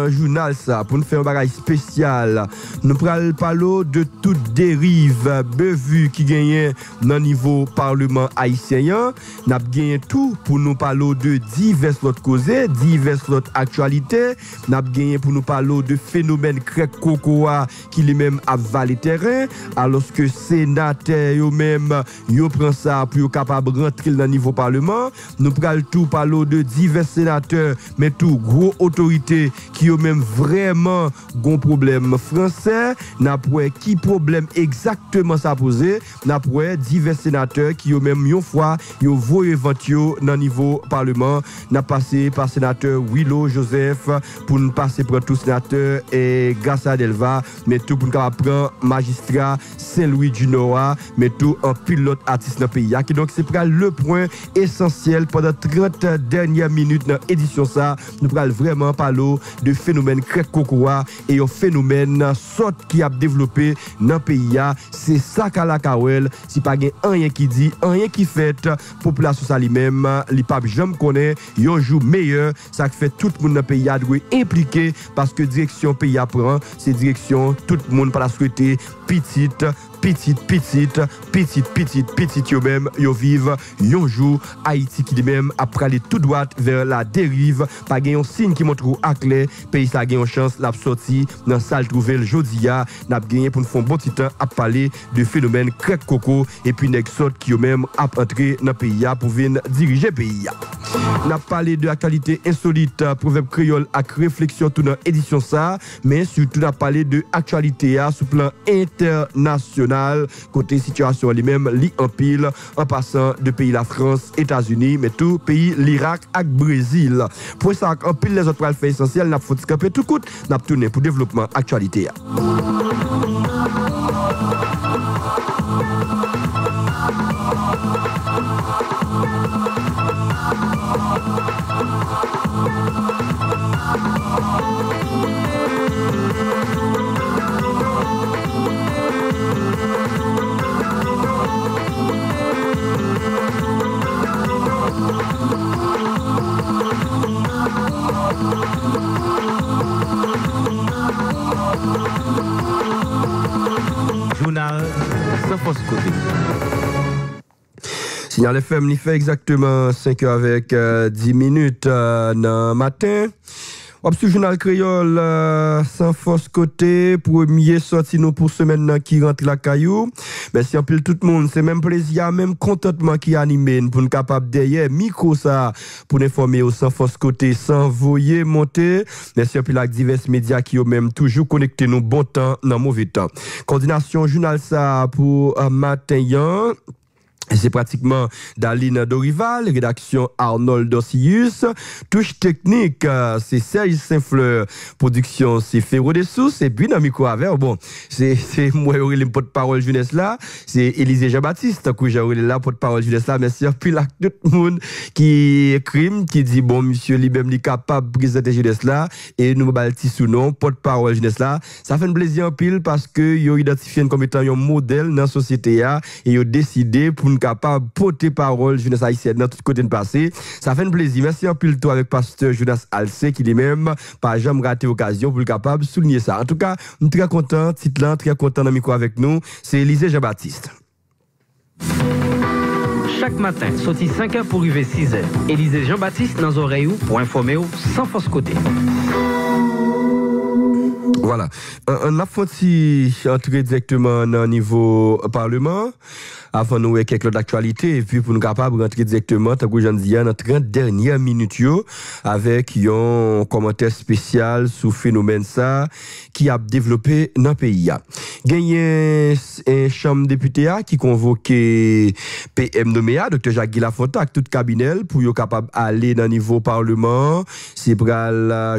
dans journal ça pour nous faire un bagage spécial. Nous pral parler de toute dérive bevu qui gagne dans niveau parlement haïtien. N'a gagné tout pour nous parler de diverses autres causes, diverses autres actualités. N'a gagné pour nous parler de phénomène crèque cocoa qui lui-même a valé terrain alors que sénateur yo même yo prend ça pour yo capable rentrer dans niveau parlement. Nous pral tout parler de divers sénateurs mais tout gros autorités qui ont même vraiment gon problème français. N'a pas qui problème exactement ça posé. N'a pas divers sénateurs qui ont même une fois yo voye ventio dans niveau parlement. N'a passé par sénateur Willow Joseph pour nous passer pour tout sénateur et Gassa Delva mais tout pour nous prendre magistrat Saint-Louis du Nord mais tout un pilote artiste dans le pays qui donc c'est le point essentiel pendant 30 dernières minutes dans l'édition ça. Nous allons vraiment parler de phénomène crèque cocoa et un phénomène sort qui a développé dans le pays. C'est ça qu'à la Kawel, si pas rien qui dit, rien qui fait, population ça lui-même, les papes jamais connaît, yon joue meilleur, ça fait tout le monde dans le pays doit impliqué parce que direction pays prend, c'est direction tout le monde pas la souhaiter petite yo même yo vive yon jour Haïti qui même après aller tout droit vers la dérive pas gagne un signe qui montre à clair pays ça gagne une chance la sortie dans salle trouver le jodia n'a gagné pour nous faire bon petit temps à parler de phénomène crèque coco et puis nèg sort qui yo même a entrer dans pays pour venir diriger pays. N'a parlé de actualité insolite proverbe créole avec réflexion tout dans édition ça mais surtout n'a parlé de actualité sur plan international côté situation lui-même li en pile en passant de pays la France, États-Unis mais tout pays l'Irak et Brésil. Pour ça en pile les autres fait essentiel n'a faut camper tout coûte n'a tourner pour développement actualité. Journal sans fausse côté. Signal FM, il fait exactement 5h avec 10 minutes dans le matin. Sur journal créole sans force côté premier sorti nous pour semaine qui rentre la caillou. Merci en pile tout le monde, c'est même plaisir, même contentement qui anime pour nous capable derrière micro ça pour informer au sans force côté sans voyer monter. Merci en pile avec divers médias qui ont même toujours connecté nous bon temps dans mauvais temps. Coordination journal ça pour matin. C'est pratiquement Daline Dorival, rédaction Arnold Dossius, touche technique, c'est Serge Saint-Fleur, production c'est Ferro des Sources, et puis dans micro avec, bon, c'est moi le porte-parole jeunesse là, c'est Élisée Jean-Baptiste, que j'ai là porte-parole jeunesse là, merci, puis là, tout le monde qui écrit, qui dit, bon, monsieur lui-même, est capable de présenter jeunesse là, et nous balti sous nom, porte-parole jeunesse là, ça fait un plaisir en pile parce que yo identifié comme étant un modèle dans la société et yo décidé pour capable de porter parole jeunesse haïtienne dans tout côté de passé. Ça fait un plaisir. Merci en pile toi avec pasteur Jonas Alcé qui lui-même pas jamais raté l'occasion pour le capable de souligner ça. En tout cas, je suis très content, Titlan, très content dans le micro avec nous. C'est Élisée Jean-Baptiste. Chaque matin, sorti 5h pour arriver 6h. Élisée Jean-Baptiste dans oreille pour informer sans fausse côté. Voilà. On a fait entrer directement dans le niveau parlement. Avant nous quelques autres actualités et puis pour nous capables de rentrer directement tant que j'en dis dans 30 dernières minutes avec un commentaire spécial sur phénomène ça qui a développé dans le pays. Gagné une chambre député qui convoqué PM nommé Dr Jacques Lafontaine avec tout cabinet pour yo capable aller dans niveau parlement. C'est pour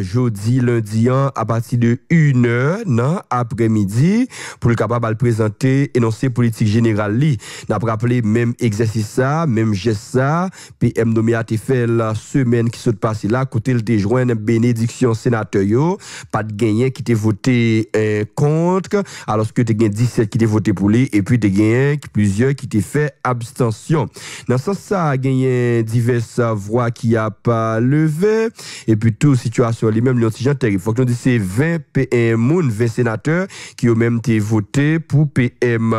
jeudi lundi à partir de 1h après-midi pour le capable de présenter énoncé politique générale li N'a rappelé même exercice ça, même geste ça, PM nommé a été fait la semaine qui s'est passée là, côté le joint une bénédiction sénateur yo, pas de gagnant qui t'est voté contre, alors que tu gagné 17 qui t'est voté pour lui et puis tu gagné plusieurs qui t'est fait abstention. Dans ce sens ça a gagné diverses voix qui a pas levé et puis tout situation lui-même l'antigen terrible. Faut que nous dit c'est 20 PM 20 sénateurs qui ont même été votés pour PM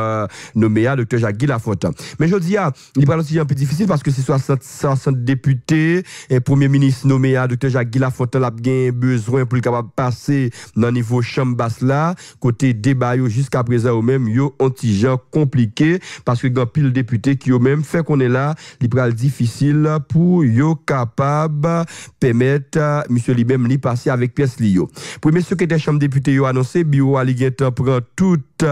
nommé à Dr. Jacques Guy Lafontaine. Mais je dis il parle aussi un peu difficile parce que c'est 60 députés et premier ministre nommé à Dr. Jacques Guy Lafontaine a bien besoin pour le capable passer dans niveau chambre basse là côté débat jusqu'à présent ou même yo antigen compliqué parce que grand pile députés qui ont même fait qu'on est là il pral difficile pour yo capable permettre monsieur lui-même li passer avec pièce li yo. Premier secrétaire chambre député yo annoncé bureau a li gen prend toute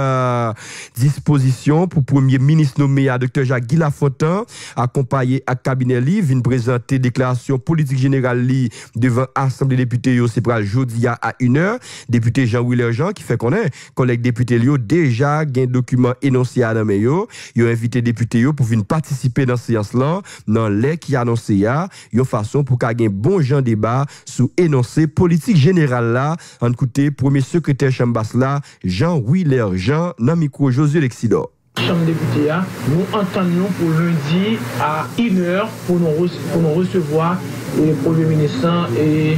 disposition pour premier ministre nommé à Dr. Jacques Guy Lafontaine accompagné à cabinet li vient présenter déclaration politique générale li devant assemblée députés yo c'est pral jodi à 1h député Jean-Willer Jean qui fait connaître collègue député li yo déjà gain document énoncé à nan yo invité député yo pour venir participer dans séance là dans les qui annoncé yo façon pour qu'a gain bon gens débat sous énoncé politique générale là en côté premier secrétaire chambre là Jean-Willer Jean dans micro Josué Lexidor. Chambre députés, nous entendons pour lundi à 1h pour nous recevoir le Premier ministre et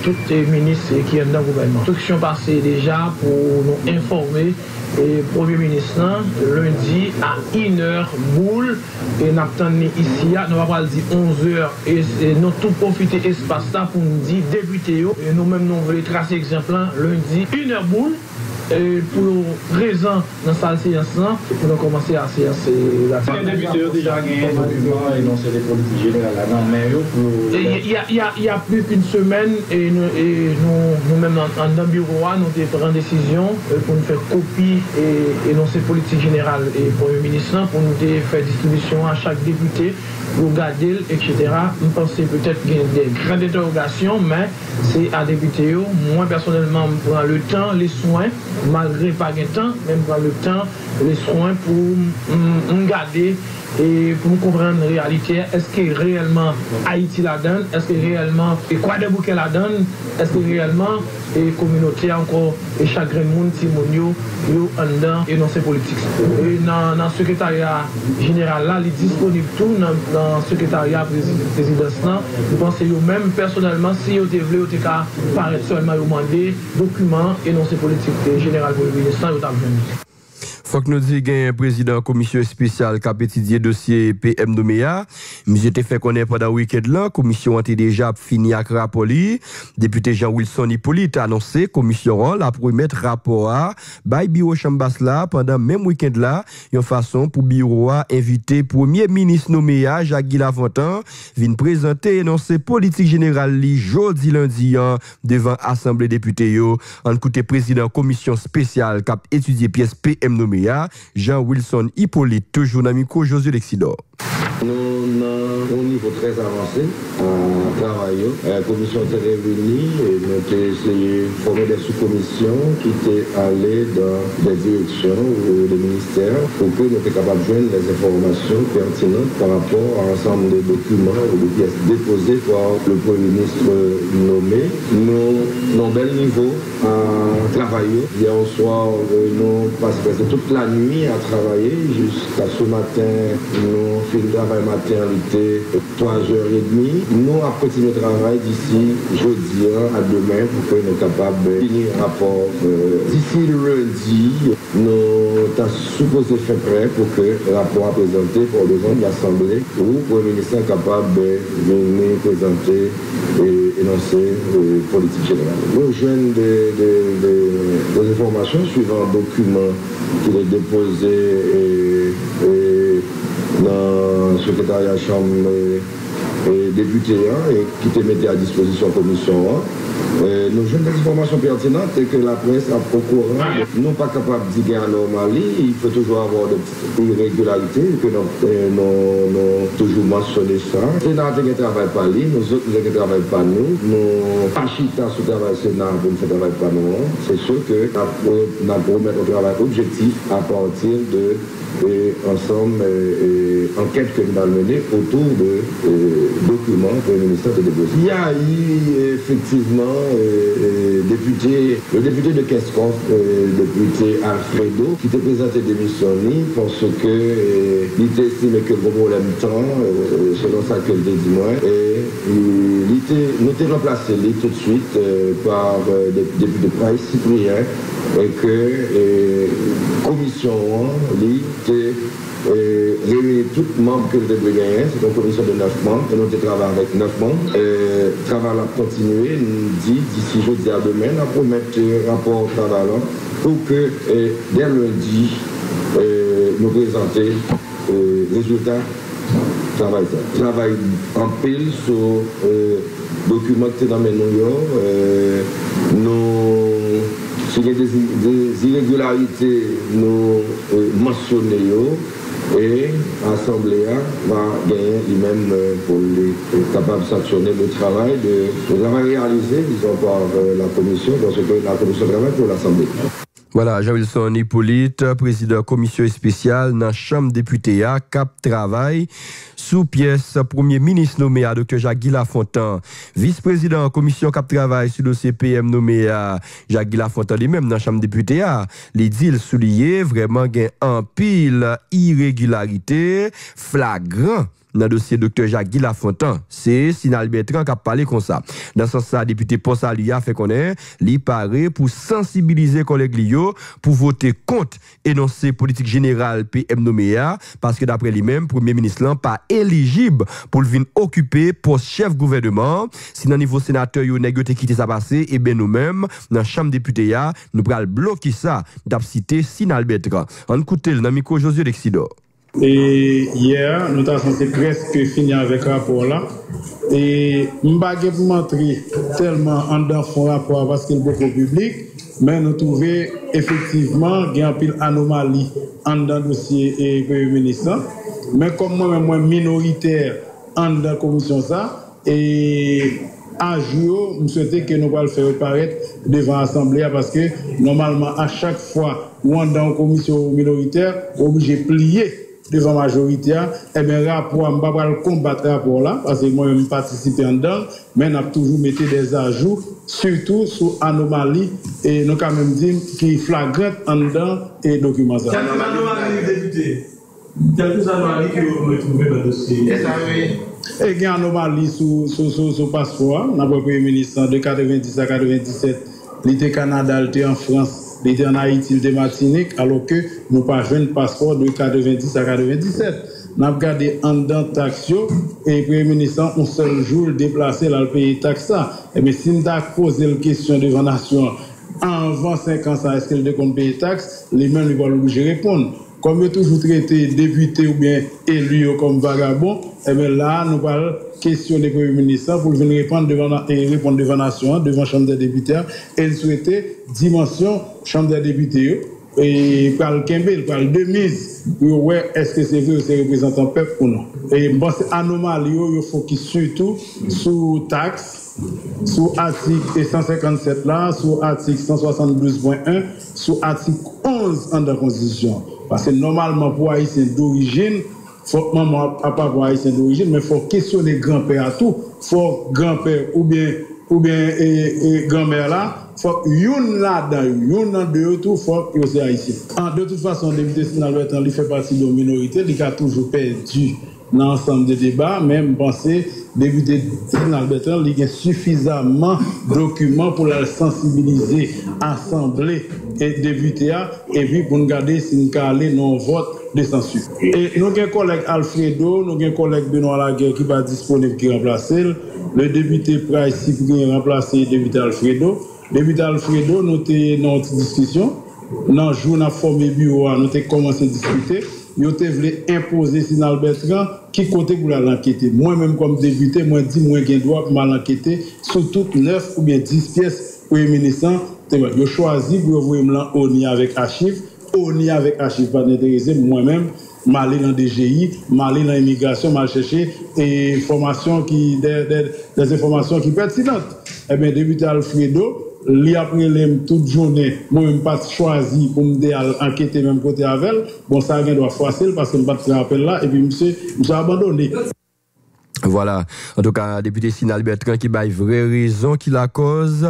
tous les ministres qui sont dans le gouvernement. Instruction passée déjà pour nous informer et Premier ministre lundi à 1h boule et nous attendons ici, nous va pas dire 11h et nous tout profiter de l'espace pour nous dire députés et nous-mêmes nous voulons tracer exemple lundi 1h boule. Et pour présent dans cette séance, pour nous commencer à séance. Les députés ont déjà gagné un document énoncé des politiques générales. Il y a plus qu'une semaine et nous-mêmes dans le bureau, nous avons pris une décision pour nous faire copie et énoncer politique générale et Premier ministre pour nous faire distribution à chaque député pour garder, etc. Nous pensons peut-être qu'il y a des grandes interrogations, mais c'est à député. Moi, personnellement, je prends le temps, les soins, malgré pas de temps, même prendre le temps, les soins pour me garder et pour comprendre la réalité. Est-ce que réellement Haïti la donne? Est-ce que réellement et quoi de bouquet la donne? Est-ce que réellement et communauté encore et chaque monde Timonio yo en et dans ces politiques. Et dans le secrétariat général là, il est disponible tout dans le secrétariat présidence là. Je pense que même personnellement si vous voulez vous paraître seulement demander documents et dans ces politiques générales pour le ministère vous avez faut que nous disions qu'il y a un président commission spéciale qui a étudié le dossier PM Nouméa. Nous avons fait connaître pendant le week-end là, commission a déjà fini à Crapoli. Député Jean-Wilson Hippolyte a annoncé commission là pour mettre rapport à by bureau Chambas là pendant même week-end là, une façon pour bureau à inviter premier ministre Nouméa Jacques Guy Lafontaine vient présenter énoncé politique générale li jeudi lundi devant assemblée député yo. En côté président commission spéciale qui a étudié pièce PM Nouméa Jean-Wilson Hippolyte, toujours dans micro Josué Lexidor. Nous avons un niveau très avancé en travail. La commission était réunie et nous avons essayé de former des sous-commissions qui étaient allées dans des directions ou des ministères pour que nous soyons capables de joindre les informations pertinentes par rapport à l'ensemble des documents ou des pièces déposées par le Premier ministre nommé. Nous avons un bel niveau à travailler. Hier au soir, nous passons toute la nuit à travailler jusqu'à ce matin. Nous faisons le travail maternité 3h30. Nous allons continuer le travail d'ici jeudi à demain pour que nous soyons capables de finir le rapport. D'ici le lundi, nous sommes supposés faire prêt pour que le rapport soit présenté pour les gens de l'Assemblée ou pour le ministère capable de venir présenter et énoncer les politiques générales. Nous joignons des informations suivant un document qui est déposé dans le secrétariat chambre et député et qui te mettait à disposition de la commission. Nous avons des informations pertinentes et que la presse a au courant. Nous ne sommes pas capables de dire anormalie, il faut toujours avoir des petites irrégularités, que nous toujours mentionné ça. Les sénateurs ne travaillent pas lui, nous autres ne travaillons pas nous. Nous pas chita sous travail Sénat pour nous faire travail par nous, c'est sûr que nous allons mettre un travail objectif à partir de ensemble enquête que nous allons mener autour de documents que le ministère de déposer. Il y a eu effectivement le député de Kescoff, le député Alfredo, qui était présenté démission parce que il était estimé que le problème temps, selon ça que je dis moi, et nous avons remplacé tout de suite par le député Price Cyprien et que la commission réunit tous les membres que nous devons gagner, c'est une commission de 9 membres, et nous travaillons avec 9 membres. Le travail a continué, nous dit d'ici jeudi à demain, nous allons mettre un rapport au travail pour que dès lundi, nous présenter les résultats du travail en pile sur documents qui sont dans si il y a des irrégularités, nous mentionnons et l'Assemblée va gagner lui-même pour être capable de sanctionner le travail réalisé disons, par la Commission, parce que la Commission travaille pour l'Assemblée. Voilà, Jean-Wilson Hippolyte, président commission spéciale dans la Chambre députée à Cap Travail, sous pièce premier ministre nommé à Dr. Jacques Lafontaine, vice-président commission Cap Travail sur le dossier PM nommé à Jacques Lafontaine lui-même dans la Chambre députée à les deals soulignés vraiment gain en pile irrégularité flagrant. Dans le dossier Dr. Jacques Lafontaine, c'est Sinal Bertrand qui a parlé comme ça. Dans ce sens, député Ponsalia fait connaître, il paraît pour sensibiliser les collègues Lio pour voter contre énoncé politique générale PM Noméa, parce que d'après lui-même, Premier ministre n'est pas éligible pour venir occuper poste chef gouvernement. Si dans le niveau sénateur, il a quitté ça passé, et bien nous-mêmes, dans la Chambre députée, nous allons bloquer ça, d'ab citer Sinal Bertrand. On écoute le micro Josué Lexidor. Et hier, nous avons censé presque finir avec ce rapport-là. Et je ne vais pas vous montrer tellement en dedans son rapport parce qu'il est beaucoup public, mais nous trouvons effectivement qu'il y a une pile anomalie en dedans le dossier et Premier ministre. Mais comme moi minoritaire en dedans la commission, ça, et à jour, je souhaitais que nous allons le faire paraître devant l'Assemblée parce que normalement, à chaque fois où on est dans une commission minoritaire, on est obligé de plier devant la majorité, et bien, rapport, je ne vais pas combattre ce rapport-là, parce que moi, je participe en dedans, mais on a toujours mis des ajouts, surtout sur anomalie, et nous avons quand même dit qu'il flagrante en dedans et documents. Quelle anomalie, député? Quelles anomalies que vous retrouvez dans le dossier? Et il y a une anomalie sur passeport, on a le Premier ministre de 90 à 97, il était au Canada, il était en France. Il était en Haïti, il était Martinique, alors que nous n'avons pas joué un passeport de 90 à 97. Nous avons gardé en dedans taxio et le Premier ministre, un seul jour, déplacé dans le pays taxe. Mais si nous avons posé la question devant la nation, avant 5 ans, est-ce qu'il décompte payer taxe, les mêmes ne vont pas obligé de répondre. Comme il a toujours traité député ou bien élu comme vagabond, et bien là, nous parlons question des premiers ministres pour venir répondre devant la nation, devant la Chambre des députés, et il souhaitait dimension Chambre des députés, et par le Kembel, par le demise, pour voir est-ce que c'est vrai ou c'est représentant peuple ou non. Et bon, c'est anomalie, il faut qu'il surtout sous taxe, sous article 157 là, sous article 172.1, sous article 11 de la Constitution. Parce que normalement, pour Haïtien d'origine, faut maman pas pour Haïtien d'origine, mais il faut questionner grand-père à tout. Il faut grand-père ou bien grand-mère là, il faut une là-dedans, une en deux, tout, il faut que c'est Haïtien. De toute façon, le député Sinal Bertrand, il fait partie de la minorité, il a toujours perdu dans l'ensemble des débats, même penser le député Sinal Bertrand, il y a suffisamment de documents pour la sensibiliser, assemblée et député, et puis pour nous garder si nous allons dans vote de censure. Et nous avons un collègue Alfredo, nous avons un collègue Benoît Laguerre qui n'est pas disponible, qui remplace le député Price Cyprien remplacé le député Alfredo. Le député Alfredo, nous avons une discussion. Dans le jour où nous avons formé le bureau, nous avons commencé à discuter. Nous avons voulu imposer Sinal Bertrand qui comptait pour l'enquêter. Moi-même, comme député, moi, dis moi j'ai droit pour l'enquêter sur toutes 9 ou bien 10 pièces pour les ministres. Je choisi pour envoyer ONI avec archives. ONI avec archives pas intéressé. Moi-même, m'aller dans DGI, m'aller dans l'immigration, m'aller chercher des informations qui pertinentes. eh bien, député Alfredo, lui après toute journée, moi-même pas choisi pour me enquêter même côté avec elle. Bon, ça doit facile parce que je ne pas faire appel là, et puis monsieur abandonné. Voilà. En tout cas, député Sinal Bertrand qui baille vraie raison qui la cause.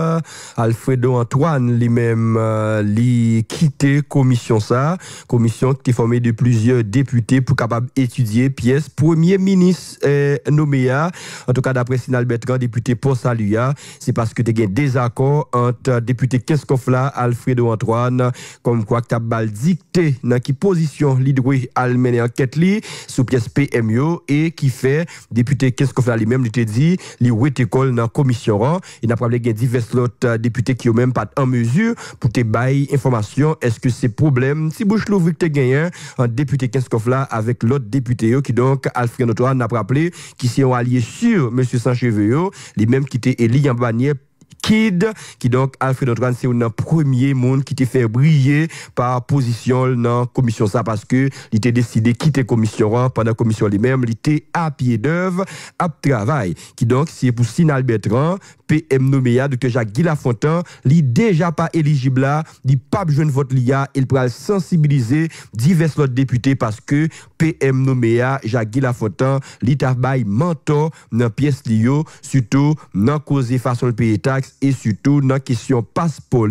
Alfredo Antoine lui-même lui quitté commission ça, commission qui est formée de plusieurs députés pour capable étudier pièce premier ministre nommé. En tout cas, d'après Sinal Bertrand, député pour saluer, c'est parce que tu as un désaccord entre député Keskofla Alfredo Antoine comme quoi que tu as dicté dans qui position l'idroit almené enquête li sous pièce PMO et qui fait député qu'est-ce qu'on fait lui-même, il te dit, il est école dans la commission, il n'a pas divers autres députés qui ont même pas en mesure pour te bailler information, est-ce que c'est problème, si bouche l'ouvre que tu gagné, un député qu'est-ce qu'on fait avec l'autre député, qui donc, Alfred Antoine n'a pas rappelé, qui sont alliés sur M. Sancheveux, lui-même qui était élu en bannière Kid, qui donc Alfred Antoine c'est un premier monde qui t'a fait briller par position dans la commission ça parce que il était décidé quitter commission pendant la commission lui-même, il était à pied d'œuvre, à travail. Qui donc c'est pour Sinal Bertrand, PM nommé Dr. Jacques Guy Lafontaine, il déjà pas éligible là, il pas besoin de vote l'IA, il pourra sensibiliser divers autres députés parce que PM nommé Jacques Guy Lafontaine, il t'a bail mentor dans pièce lio, surtout dans cause façon de payer taxes et surtout dans question passeport.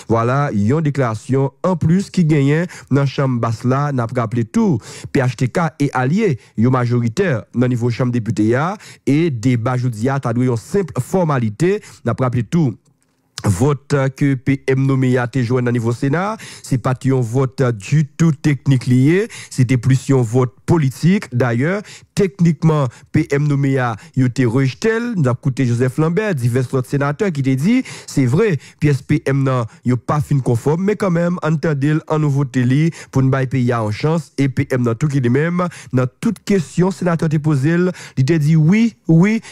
Voilà, il y a une déclaration en plus qui gagne dans chambre basse là, n'a pas rappelé tout. PHTK est allié, il majoritaire dans niveau chambre député et débat jeudi a une simple formalité, n'a pas rappelé tout. Vote que PM nommé a été joué dans le niveau Sénat, c'est pas un vote du tout technique lié, c'était plus un vote politique. D'ailleurs, techniquement, PM nommé a été rejeté, nous avons écouté Joseph Lambert, divers autres sénateurs qui t'ont dit, c'est vrai, pièce PM n'a pas fin conforme, mais quand même, entendez en nouveau télé pour ne pas payer en chance, et PM n'a tout qui est même, dans toute question, sénateur te posé, il t'a dit oui,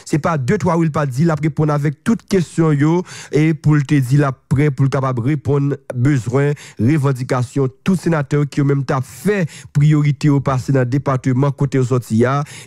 c'est pas 2-3 où il pas dit, il a répondu avec toute question yo, et pour te dit là prêt pour capable répondre besoin revendication tout sénateur qui ont même fait priorité au passé dans le département côté au sorti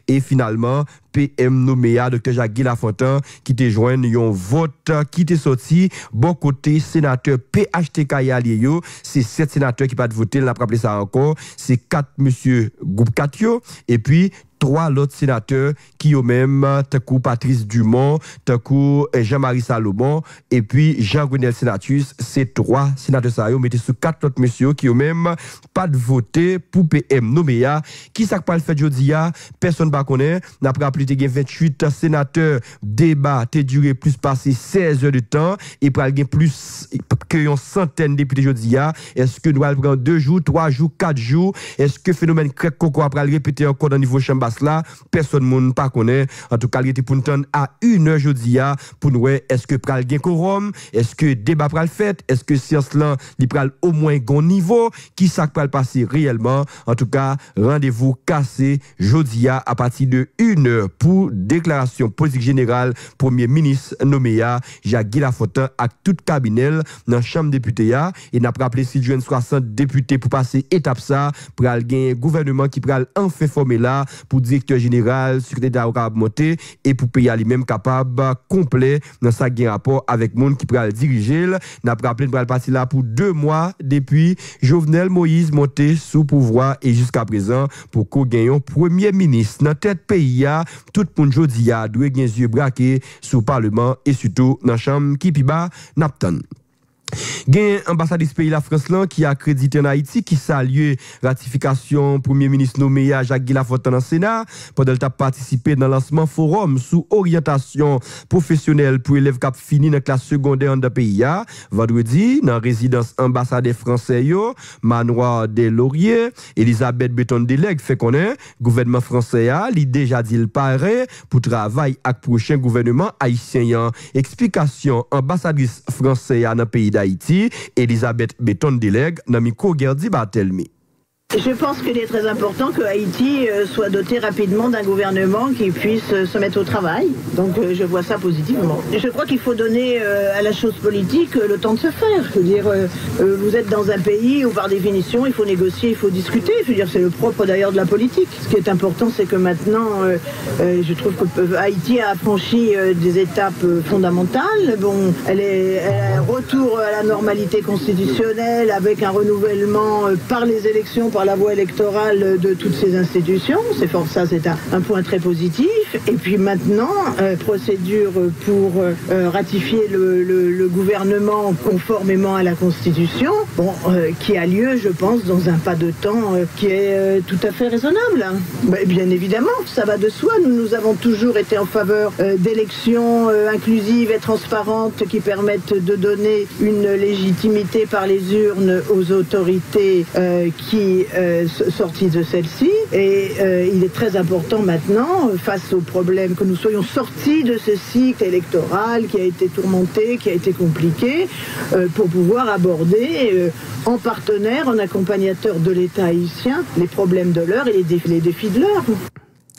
et finalement PM nommé Dr. Jacques Guy Lafontaine qui te joint un vote qui te sorti bon côté sénateur PHTK allié c'est 7 sénateurs qui pas voter l'a rappelé ça encore c'est 4 monsieur groupe 4 et puis 3 autres sénateurs qui ont même Takou Patrice Dumont, Takou Jean-Marie Salomon et puis Jean-Grenel Sénatus, c'est 3 sénateurs ça yo mettez sous 4 autres messieurs qui ont même pas de voter pour PM nommé qui ça pas le fait jodi personne pas connaît n'a rappelé te 28 sénateurs débat te duré plus passé 16 heures de temps et pral gen plus que une centaine de députés jodi est-ce que nous allons prendre 2 jours, 3 jours, 4 jours est-ce que phénomène crèque coco après répéter encore dans niveau chambre là personne monde pas connaît en tout cas il était pour nous à 1h jeudi pour nous est-ce que pral gen quorum est-ce que débat pral fait est-ce que séance là il pral au moins gon niveau qui ça pral passer réellement en tout cas rendez-vous cassé jeudi à partir de 1h pour déclaration politique générale premier ministre nommé Jacques Guy Lafontaine avec tout cabinet dans chambre député et n'a rappelé si jeune 60 députés pour passer étape ça pral gen gouvernement qui pral enfin former là pour directeur général, secrétaire d'État monter et pour payer lui-même capable complet dans sa gain rapport avec monde qui pourra le diriger. N'a rappelé pour partir là pour 2 mois depuis Jovenel Moïse monté sous pouvoir et jusqu'à présent pour qu'on gagne premier ministre dans tête pays tout le monde jodi doit gagner yeux braqués sous parlement et surtout dans chambre qui piba Napton. Gen ambassadeur pays la France là qui a accrédité en Haïti qui salue ratification premier ministre nommé Jacques Guy Lafontaine dans Sénat pendant qu'il a participé dans le lancement forum sous orientation professionnelle pour élèves qui fini dans classe secondaire dans pays vendredi dans résidence ambassadeur français yo Manoir des Lauriers Elisabeth Béton-Délègue fait connaître gouvernement français il déjà dit le paraît pour travail avec prochain gouvernement haïtien explication ambassadrice française dans pays d'Haïti, Elisabeth Béton-Délègue, dans micro Gerdi Barthelmy. Je pense qu'il est très important que Haïti soit doté rapidement d'un gouvernement qui puisse se mettre au travail. Donc je vois ça positivement. Je crois qu'il faut donner à la chose politique le temps de se faire. Je veux dire, vous êtes dans un pays où par définition il faut négocier, il faut discuter. Je veux dire, c'est le propre d'ailleurs de la politique. Ce qui est important, c'est que maintenant, je trouve que Haïti a franchi des étapes fondamentales. Bon, elle est retour à la normalité constitutionnelle avec un renouvellement par les élections, par la voie électorale de toutes ces institutions. C'est fort, ça c'est un point très positif. Et puis maintenant, procédure pour ratifier le gouvernement conformément à la Constitution, bon, qui a lieu, je pense, dans un pas de temps qui est tout à fait raisonnable. Bien évidemment, ça va de soi. Nous avons toujours été en faveur d'élections inclusives et transparentes qui permettent de donner une légitimité par les urnes aux autorités qui sorties de celle-ci. Et il est très important maintenant, face au problème, que nous soyons sortis de ce cycle électoral qui a été tourmenté, qui a été compliqué, pour pouvoir aborder en partenaire, en accompagnateur de l'État haïtien, les problèmes de l'heure et les défis de l'heure.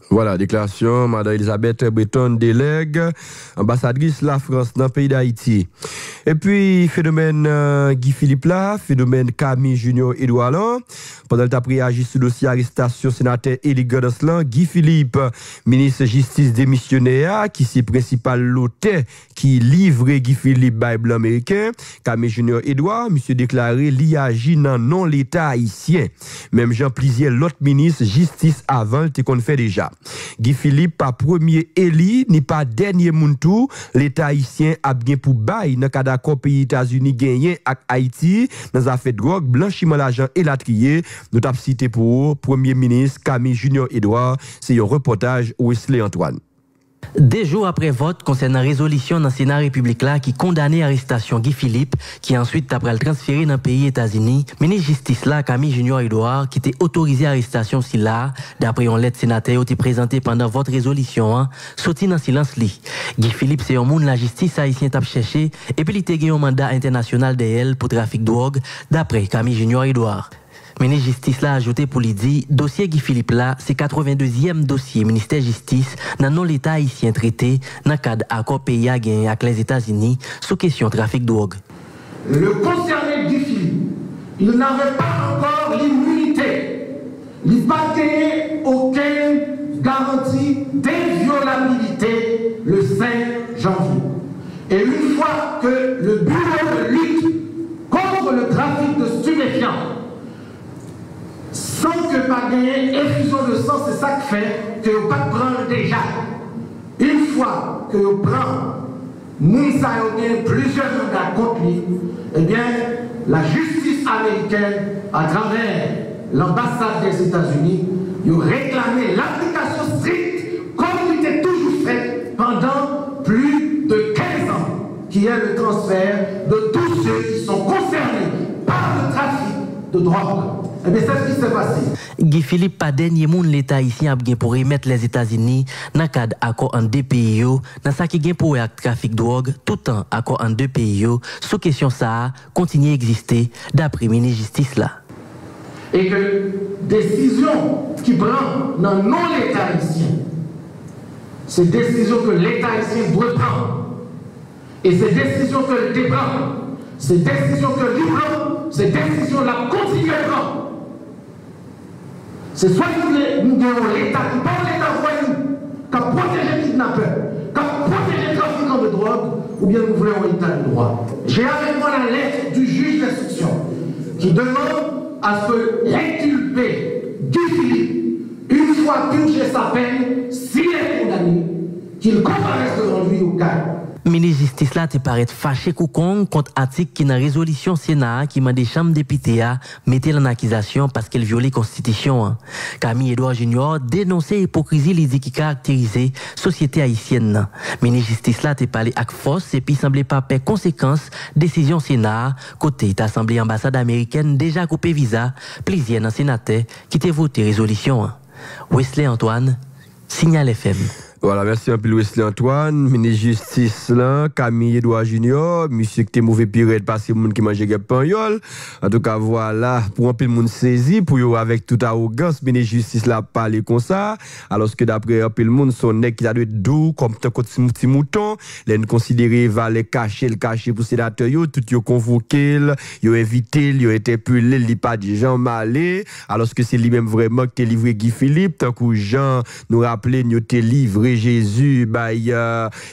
Voilà, déclaration, Mme Elisabeth Breton délègue, ambassadrice la France dans le pays d'Haïti. Et puis, phénomène Guy Philippe là, phénomène Camille Junior Edouard là, pendant le temps réagi sur le dossier arrestation sénateur Eli Godeslan, Guy Philippe, ministre justice démissionnaire, qui est principal l'auteur qui livre Guy Philippe by blanc américain, Camille Junior Edouard, monsieur déclaré li agi dans non l'État haïtien. Même Jean plusieurs l'autre ministre justice avant, te qu'on fait déjà. Guy Philippe, pas premier éli, ni pas dernier Muntu, l'État haïtien a bien pour bail dans le cas d'accord pays États-Unis gagné avec Haïti, dans affaire de drogue, blanchiment l'argent et la trier. Nous t'avons cité pour Premier ministre Camille Junior Edouard. C'est un reportage Wesley Antoine. Des jours après vote concernant résolution dans le Sénat République là qui condamnait l'arrestation Guy Philippe, qui ensuite après le transféré dans le pays États-Unis, ministre justice là Camille Junior Edouard qui était autorisé l'arrestation si là, d'après une lettre sénateur qui présentée pendant votre résolution, sorti dans silence li. Guy Philippe c'est un monde la justice haïtienne t'a cherché et puis il était gagné un mandat international d'elle pour trafic de drogue d'après Camille Junior Edouard. Ministre justice là a ajouté pour lui dire dossier Guy Philippe là c'est 82e dossier ministère justice dans non l'état haïtien traité dans cadre accord pays à gagner avec les États-Unis sous question trafic de drogue. Le concerné Guy Philippe, il n'avait pas encore l'immunité. Il n'a pas gagné aucune garantie d'inviolabilité le 5 janvier. Et une fois que le bureau de lutte contre le trafic de stupéfiants sans que pas gagner effusion de sang, c'est ça qui fait que vous pas prendre déjà. Une fois que vous prenez, Mounsa a plusieurs mandats contre lui, eh bien, la justice américaine, à travers l'ambassade des États-Unis, a réclamé l'application stricte, comme il était toujours fait pendant plus de 15 ans, qui est le transfert de tous ceux qui sont concernés par le trafic de drogue. Eh bien, c'est ce qui s'est passé. Guy Philippe, pas dernier monde l'État ici a pour remettre les États-Unis dans le cadre accord en deux pays, dans ça qui gagne pour le trafic de drogue, tout en accord en deux pays, sous question ça continue à exister d'après le ministre de la Justice là. Et que décision qui prend dans non l'État haïtien, c'est décision que l'État haïtien doit prendre. Et ces décisions que l'État prend, ces décisions que l'État prend, ces décisions la continuent à prendre. C'est soit nous avons l'État qui parle l'État voyou, qui protège les kidnappeurs, qui protège les trafiquants de drogue, ou bien nous voulons un État de droit. J'ai avec moi la lettre du juge d'instruction qui demande à ce que l'inculpé Guy Philippe, une fois purgé sa peine, s'il est condamné, qu'il comparaisse devant lui au cas. Ministre de Justice là te paraît fâché contre article qui dans résolution Sénat qui m'a des chambres députés à mettre en accusation parce qu'elle violait la constitution. Camille Edouard Junior dénonçait l'hypocrisie les qui caractérisait société haïtienne. Ministre de Justice là te parlé avec force et puis semblait pas payer conséquence décision Sénat côté l'Assemblée ambassade américaine déjà coupé visa plusieurs dans sénateur qui te voté résolution. Wesley Antoine, Signal FM. Voilà, merci un peu Wesley Antoine, ministre justice là, Camille Edouard Junior, monsieur qui était mauvais pirate parce que monde qui mangeait des pagnol. En tout cas voilà, pour un peu le monde saisi pour yo avec toute arrogance, ministre justice là parler comme ça, alors que d'après un peu le monde son nez qui a de doux comme un petit mouton, les considéré va les cacher pour sénateur yo, tout yo convoqué, yo invité, yo interpellé, li pas de Jean Malé, alors que c'est lui-même vraiment qui a livré Guy Philippe, tant que Jean nous rappelait nous te livré Jésus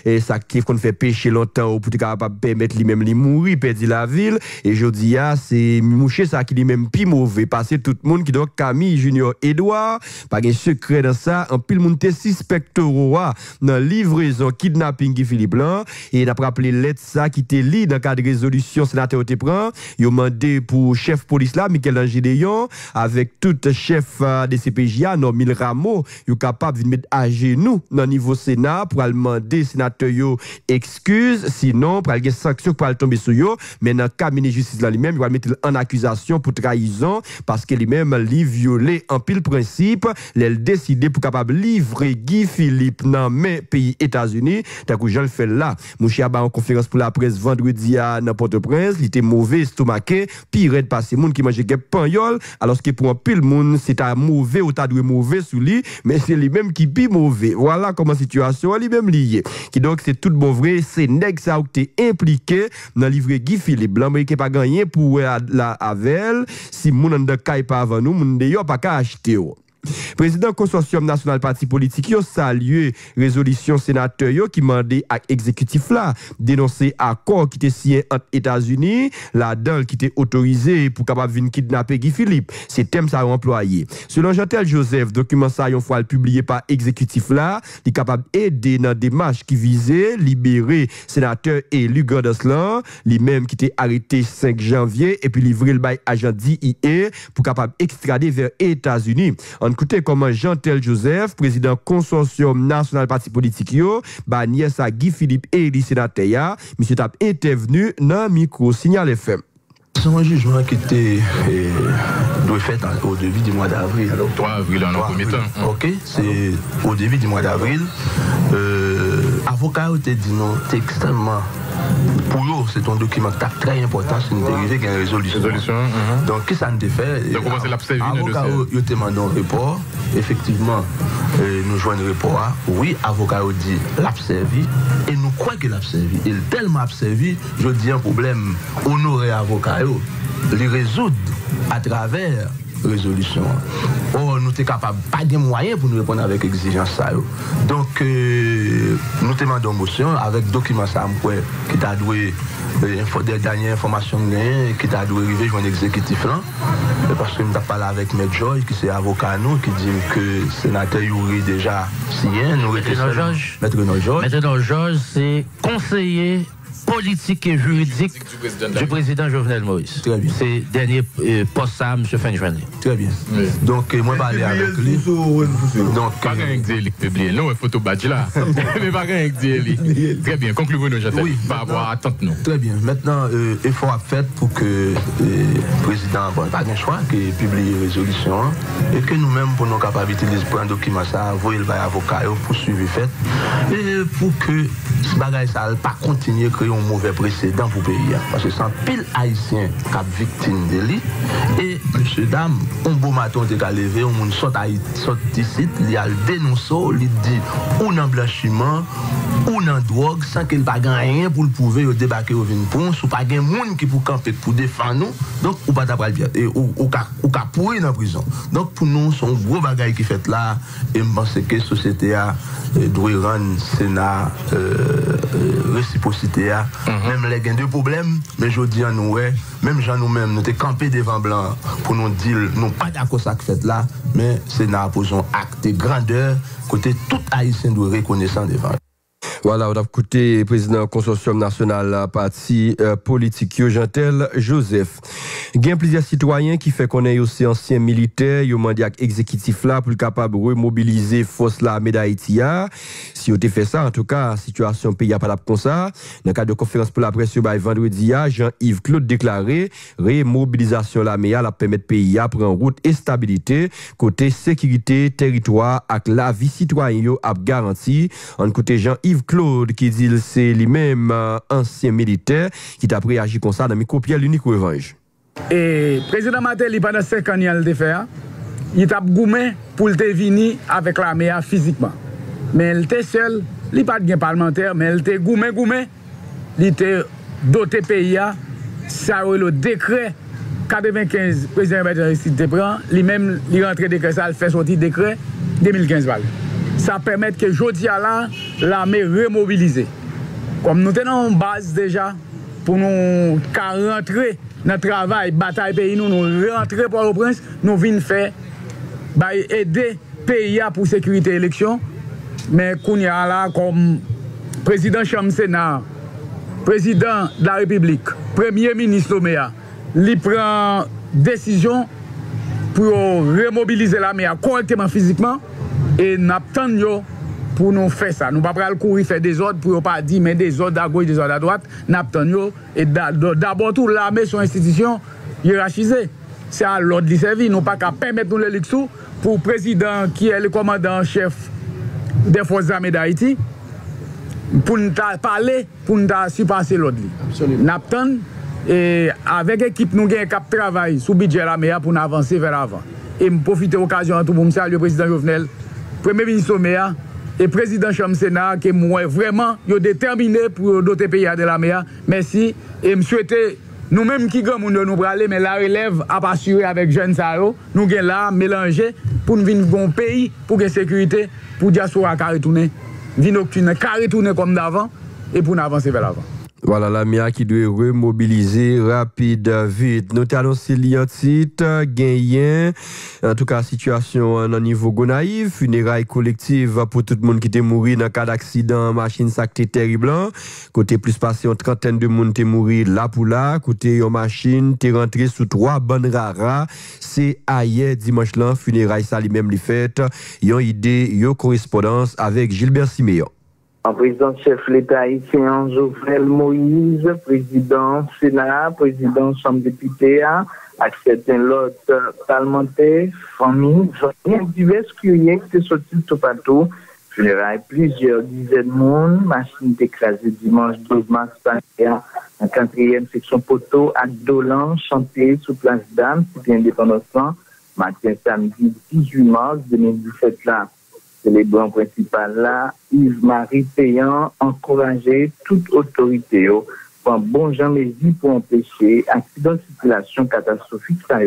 et ça qui qu'on fait pécher longtemps pour capable permettre lui-même lui mourir perdre la ville et jodi a c'est moucher ça qui lui-même pi mauvais parce tout le monde qui donc Camille Junior Edouard pas de secret dans ça en pile monde suspecte dans livraison kidnapping Guy Philippe là et d'après rappeler lettre ça qui était li dans cadre de résolution sénateur te prend yo mandé pour chef police là Michel Gédéon avec tout chef de CPJ Normil Rameau yo capable de mettre à genoux dans niveau Sénat pour demander sénateur yo excuse sinon pour aller sanction pour aller tomber sur yo mais dans cas ministre justice là lui-même il va mettre en accusation pour trahison parce que lui-même li violé en pile principe il décidé pour capable livrer Guy Philippe dans mes pays États-Unis tant que Jean le fait là Mouchi a en conférence pour la presse vendredi à Port-au-Prince il était mauvais estomaqué pire de passer monde qui mangeait des pagnol alors que pour un pile monde c'est un mauvais ou ta doué mauvais sous lui mais c'est lui-même qui pi mauvais voilà comment situation lui-même lié qui donc c'est tout bon vrai c'est nèg ça qui été impliqué dans livrer Guy Philippe blanc qui pas gagné pour la Avel si moun en de kay pas avant nous moun de yo pas ka acheter. Président Consortium National Parti Politique yo salué résolution sénateur yo qui mandé à exécutif là dénoncer accord qui était signé entre États-Unis la DAL qui était autorisé pour capable venir kidnapper Guy Philippe c'est thème ça employé selon Jean-Tel Joseph document ça une fois publié par exécutif là il capable aider dans démarche qui visait libérer sénateur élu Gordeslan lui-même qui était arrêté 5 janvier et puis livré le bail agent DIA pour capable extrader vers États-Unis. Écoutez comment Jean-Tel Joseph, président Consortium National Parti Politique yo, nièce à Guy Philippe et les sénateurs, monsieur tap intervenu dans micro Signal FM. C'est un jugement qui était doit fait au début du mois d'avril. 3 avril en premier temps. OK, c'est au début du mois d'avril. Avocat te dit non, c'est extrêmement pour eux, c'est un document très important si nous arrivons à une résolution. Donc, qu'est-ce que ça nous fait? Donc, comment c'est l'abservé? Avocat, ils te demandent un report. Effectivement, nous jouons un report. Oui, avocat dit l'abservé. Et nous croyons que l'abservé. Il est tellement abservé, je dis un problème honoré avocat, les résoudre à travers résolution. Or, nous sommes capables, pas de moyens pour nous répondre avec exigence. Donc, nous demandons motion avec document ça, qui t'a doué des dernières informations qui t'a doué arriver à un exécutif là. Parce que nous avons parlé avec M. George, qui est avocat nous, qui dit que le sénateur Youri déjà signé. Maître Renaud Georges, c'est conseiller politique et juridique du président Jovenel Moïse. Très bien. C'est dernier poste à M. Fenjoine. Très bien. Oui. Donc, moi, je vais aller avec lui. Donc, pas rien que dire, publié. Non, une photo badge là. Mais pas rien que dire. Très bien. Concluons, j'attends. Oui. Par rapport à attente, non. Très bien. Maintenant, effort à faire pour que le président n'ait pas de choix, qu'il publie une résolution et que nous-mêmes, pour nos capacités, prendre un document, ça, envoyer le avocat pour suivre le fait. Et pour que ce bagage, ça ne pas continuer à créer un mauvais précédent pour le pays. Parce que c'est un pile haïtien qui est victime de lui. Et monsieur, dame, un beau matin, on est levé, on sort d'ici, il a dénoncé, il dit ou dans blanchiment, ou dans drogue, sans qu'il n'y ait pas rien pour le prouver, il débarquer au Vinponce, ou pas de monde qui peut camper pour défendre nous. Donc, ou pas d'après le bien, ou qu'à pourrir dans la prison. Donc, pour nous, c'est un gros bagage qui fait là, et je pense que la société doit rendre Sénat réciprocité. Même les gains de problèmes, mais je dis à nous, même gens nous-mêmes, nous sommes campés devant blanc pour nous dire, nous pas d'accord ça que fait là, mais c'est nous posons acte de grandeur, côté tout haïtien doit reconnaissant devant. Voilà, on a écouté le président du consortium national parti politique Jantel Joseph. Il y a plusieurs citoyens qui fait qu'on est aussi ancien militaire, ils ont demandé à l'exécutif là pour être capable de remobiliser force l'armée d'Haïti. Si on fait ça, en tout cas, la situation pays a pas comme ça. Dans le cadre de conférence pour la presse vendredi, Jean-Yves Claude déclaré remobilisation de l'armée la permettre pays à prendre route et stabilité côté sécurité, territoire et la vie citoyenne a garanti. En côté Jean-Yves Claude qui dit c'est lui-même ancien militaire qui t'a réagi comme ça dans micro Pierre l'unique revanche. Et président Matel pendant 5 ans il a fait il t'a goumé pour le venir avec l'armée physiquement. Mais il était seul, il n'a pas de parlementaire mais il était goumé, il était doté pays ça le décret 95 président Aristide prend lui-même il rentre décret ça il fait sortir décret 2015 balles. Ça permet que jodi à là l'armée remobilisée. Comme nous tenons en base déjà pour nous rentrer dans le travail, bataille pays, nous rentrer pour le prince, nous venons faire aider pays pour sécurité élection. Mais qu'on y a là comme président Chambre Sénat, président de la République, premier ministre Oméa, il prend décision pour remobiliser l'armée correctement physiquement. Et nous attendons pour nous faire ça. Nous ne pouvons pas courir faire des ordres pour ne pas dire mais des ordres à gauche, des ordres à droite. Nous attendons. Et d'abord, tout l'armée, son institution hiérarchisée. C'est à l'ordre du service. Nous ne pouvons pas permettre nous l'élection pour le président qui est le commandant en chef des forces armées d'Haïti pour nous parler, pour nous surpasser l'ordre. Nous attendons. Et avec l'équipe, nous avons un travail sous le budget de l'armée pour nous avancer vers l'avant. Et je profite de l'occasion pour me saluer le président Jovenel. Premier ministre Oméa et président Chambre Sénat qui moi vraiment déterminé pour doter pays de la MEA. Merci et me souhaiter nous-mêmes qui gagnons nous aller mais la relève à assurer avec jeunes Saro nous gagnons là mélanger pour nous venir bon pays pour la sécurité pour diaspora carré tourner venir nocturne carré tourner comme d'avant et pour nous avancer vers l'avant. Voilà, la MIA qui doit remobiliser rapide, vite. Nous t'annonçons titre, gagné. En tout cas, situation au niveau Gonaïve, funérailles collectives pour tout le monde qui était mort dans le cas d'accident, machine sactée terrible. Côté plus passé, une trentaine de monde qui mort là pour là. Côté une machine, t'es rentré sous 3 bonnes rares. C'est hier, dimanche là, funérailles, ça lui-même les fêtes. Yon idée, yon correspondance avec Gilbert Siméon. En président chef de l'État haïtien Jovenel Moïse, président Sénat, président Chambre des députés, avec certains autres parlementaires, familles, divers curieux qui sont sortis tout partout. Funérailles, plusieurs dizaines de monde, machine écrasée dimanche 12 mars passé en 4e section poteau à Dolan, chanté sous place d'Anne, cité indépendance, matin samedi 18 mars 2017 là. Célébrant principal là, Yves-Marie Payan encourager toute autorité pour un bon jamais-dit pour empêcher accident de circulation catastrophique ça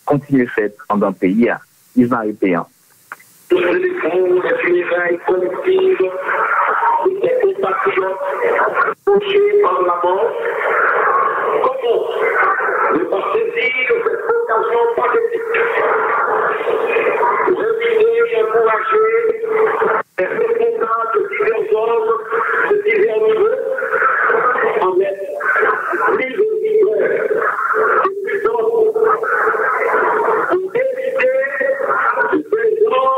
continue fait pendant le pays. Yves-Marie Payan. Tous les fonds, les funérailles collectives, les compatriotes touchés par la mort, comment ne pas saisir cette occasion pathétique pour inviter et encourager les représentants de divers ordres, de divers niveaux, avec plus de vigueur, de puissance, pour éviter ce présent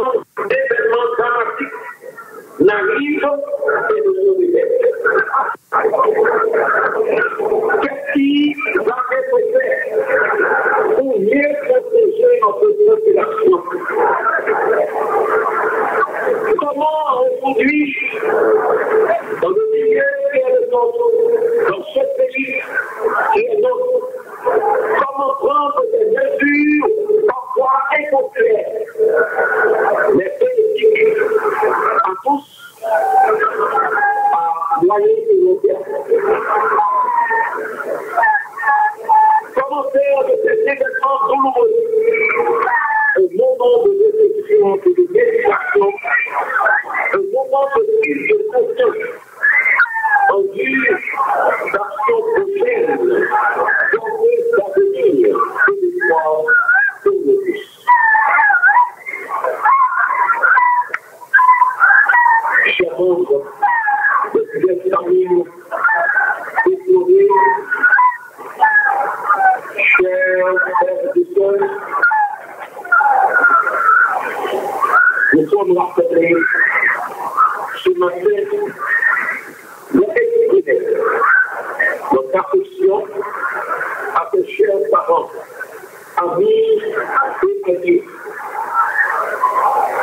d'événements dramatiques n'arrive et de se répète. Qu'est-ce qui va être fait pour mieux protéger notre population? Comment aujourd'hui, dans le milieu qui est le nôtre, dans ce pays qui est nôtre, comment prendre des mesures parfois impopulaires, mais bénéfiques à tous, à moyen et long terme. Comment faire de ces événements douloureux un moment de réflexion et de méditation, un moment de prise de conscience en vue d'actions prochaines, d'enjeux d'avenir et d'espoir pour nous tous. Chers membres, depuis auditeurs, nous sommes rassemblés ce matin pour exprimer notre affection à ces chers parents, amis et alliés.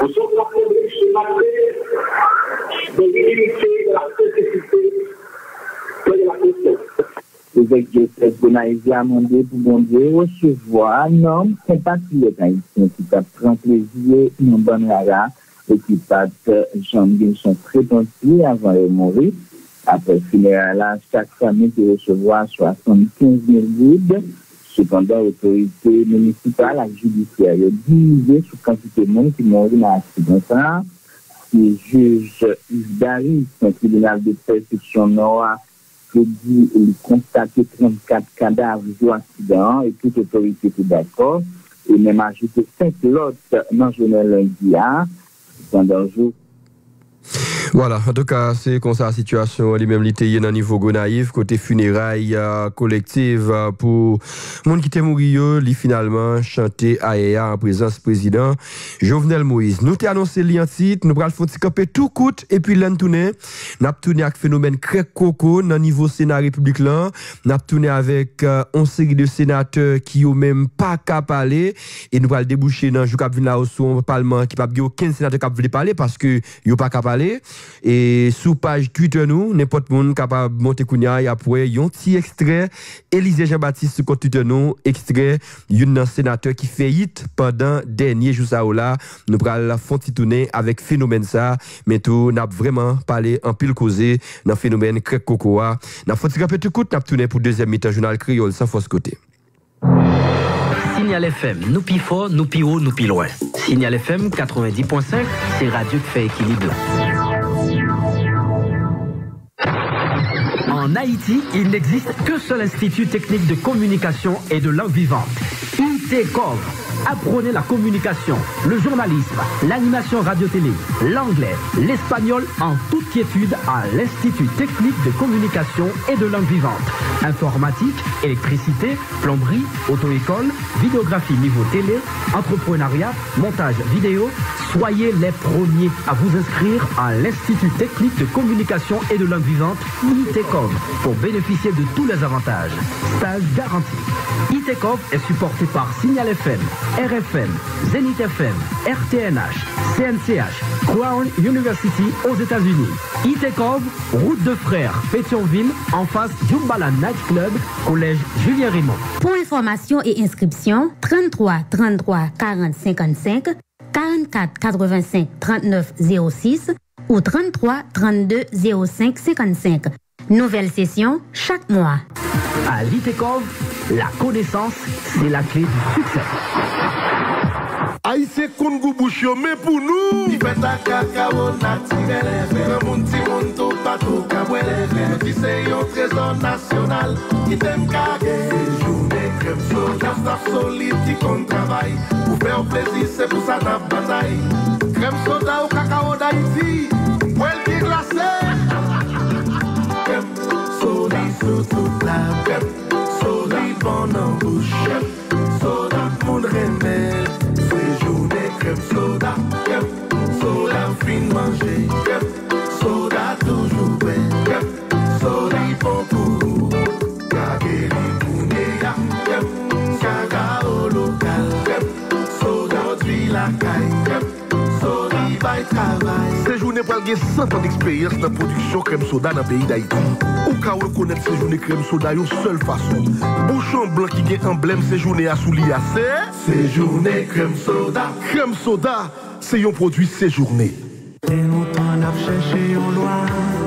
Nous sommes rassemblés ce matin de l'humilité, de la simplicité et de la confiance. L'évêque diocèse de Naïve a demandé pour bon Dieu recevoir un homme compatriote haïtien qui prend plaisir dans bonne rara et qui part Jean-Guy son prépentier avant de mourir. Après funérailles, chaque famille peut recevoir 75 000 gouttes. Cependant, l'autorité municipale et judiciaire est divisée sur quantité de monde qui mourent dans l'accident. Le juge Yves Daris, un tribunal de persécution nord, dit il constate 34 cadavres de l'accident et toute autorité est d'accord. Et même ajouté 5 lots dans le journal lundi pendant le jour. Voilà, en tout cas, c'est comme ça la situation, lui-même, l'été, dans le niveau Gonaïve, côté funérailles collective pour les gens qui étaient morts, lui finalement chanté AEA en présence du président Jovenel Moïse. Nous t'ai annoncé l'en titre, nous allons faire camper tout coûte et puis l'en tourner. Nous avons tourné avec phénomène Crèque Coco dans le niveau Sénat République là. Nous avons tourné avec 11 séries de sénateurs qui ont même pas qu'à parler et nous allons déboucher dans le Parlement qui n'a pas aucun sénateur qui veut parler parce que n'ont pas qu'à parler. Et sous page Twitter nous n'importe monde capable monter kounya et après un petit extrait Élisée Jean-Baptiste sur Twitter nous extrait d'un sénateur qui fait hit pendant dernier jour ça là nous pral font tourner avec phénomène ça mais tout n'a vraiment parlé en pile causé dans phénomène Crèque Cocoa n'a faut rappeler tout coup n'a tourner pour deuxième mi-temps journal créole sans fausse côté. Signal FM, nous pi fort, nous pi haut, nous pi loin. Signal FM 90.5, c'est radio qui fait équilibre. En Haïti, il n'existe qu'un seul institut technique de communication et de langue vivante. ITCOV. Apprenez la communication, le journalisme, l'animation radio-télé, l'anglais, l'espagnol en toute quiétude à l'Institut technique de communication et de langue vivante. Informatique, électricité, plomberie, auto-école, vidéographie niveau télé, entrepreneuriat, montage vidéo. Soyez les premiers à vous inscrire à l'Institut technique de communication et de langue vivante, ITCOV, pour bénéficier de tous les avantages. Stage garanti. ITCOV est supporté par Signal FM, RFM, Zenith FM, RTNH, CNCH, Crown University aux États-Unis. ITCOV, route de Frères, Pétionville, en face Jumbala Night Club, collège Julien Raymond. Pour information et inscription, 33 33 40 55, 44 85 39 06 ou 33 32 05 55. Nouvelle session chaque mois. À l'ITCOV, la connaissance, c'est la clé du succès. Haïtien Kongo Bouchio, mais pour nous, il fait ta cacao naturel. Le monde ti monto pato kabwele. Qui c'est un trésor national. Qui t'aime caguer. Journée crème soda, staff solide qui compte travail. Pour faire plaisir, c'est pour ça n'a bataille. Crème soda au cacao d'Haïti. Well qui glacé. Crème soda sur toute la crème. Soda bon en bouche. Soda mon remède. Crème soda, fin manger, soda toujours belle, soda bon pour Kageri Kounéa, Cacao local, soda d'huile la caille, soda by travail. Ces journées pour gagner 100 ans d'expérience dans la production crème soda dans le pays d'Haïti. Ou qu'à reconnaître ces journées crème soda une seule façon. Bouchon blanc qui gagne emblème ces journées à soulier à ces journées crème soda. Crème soda, c'est un produit ces journées.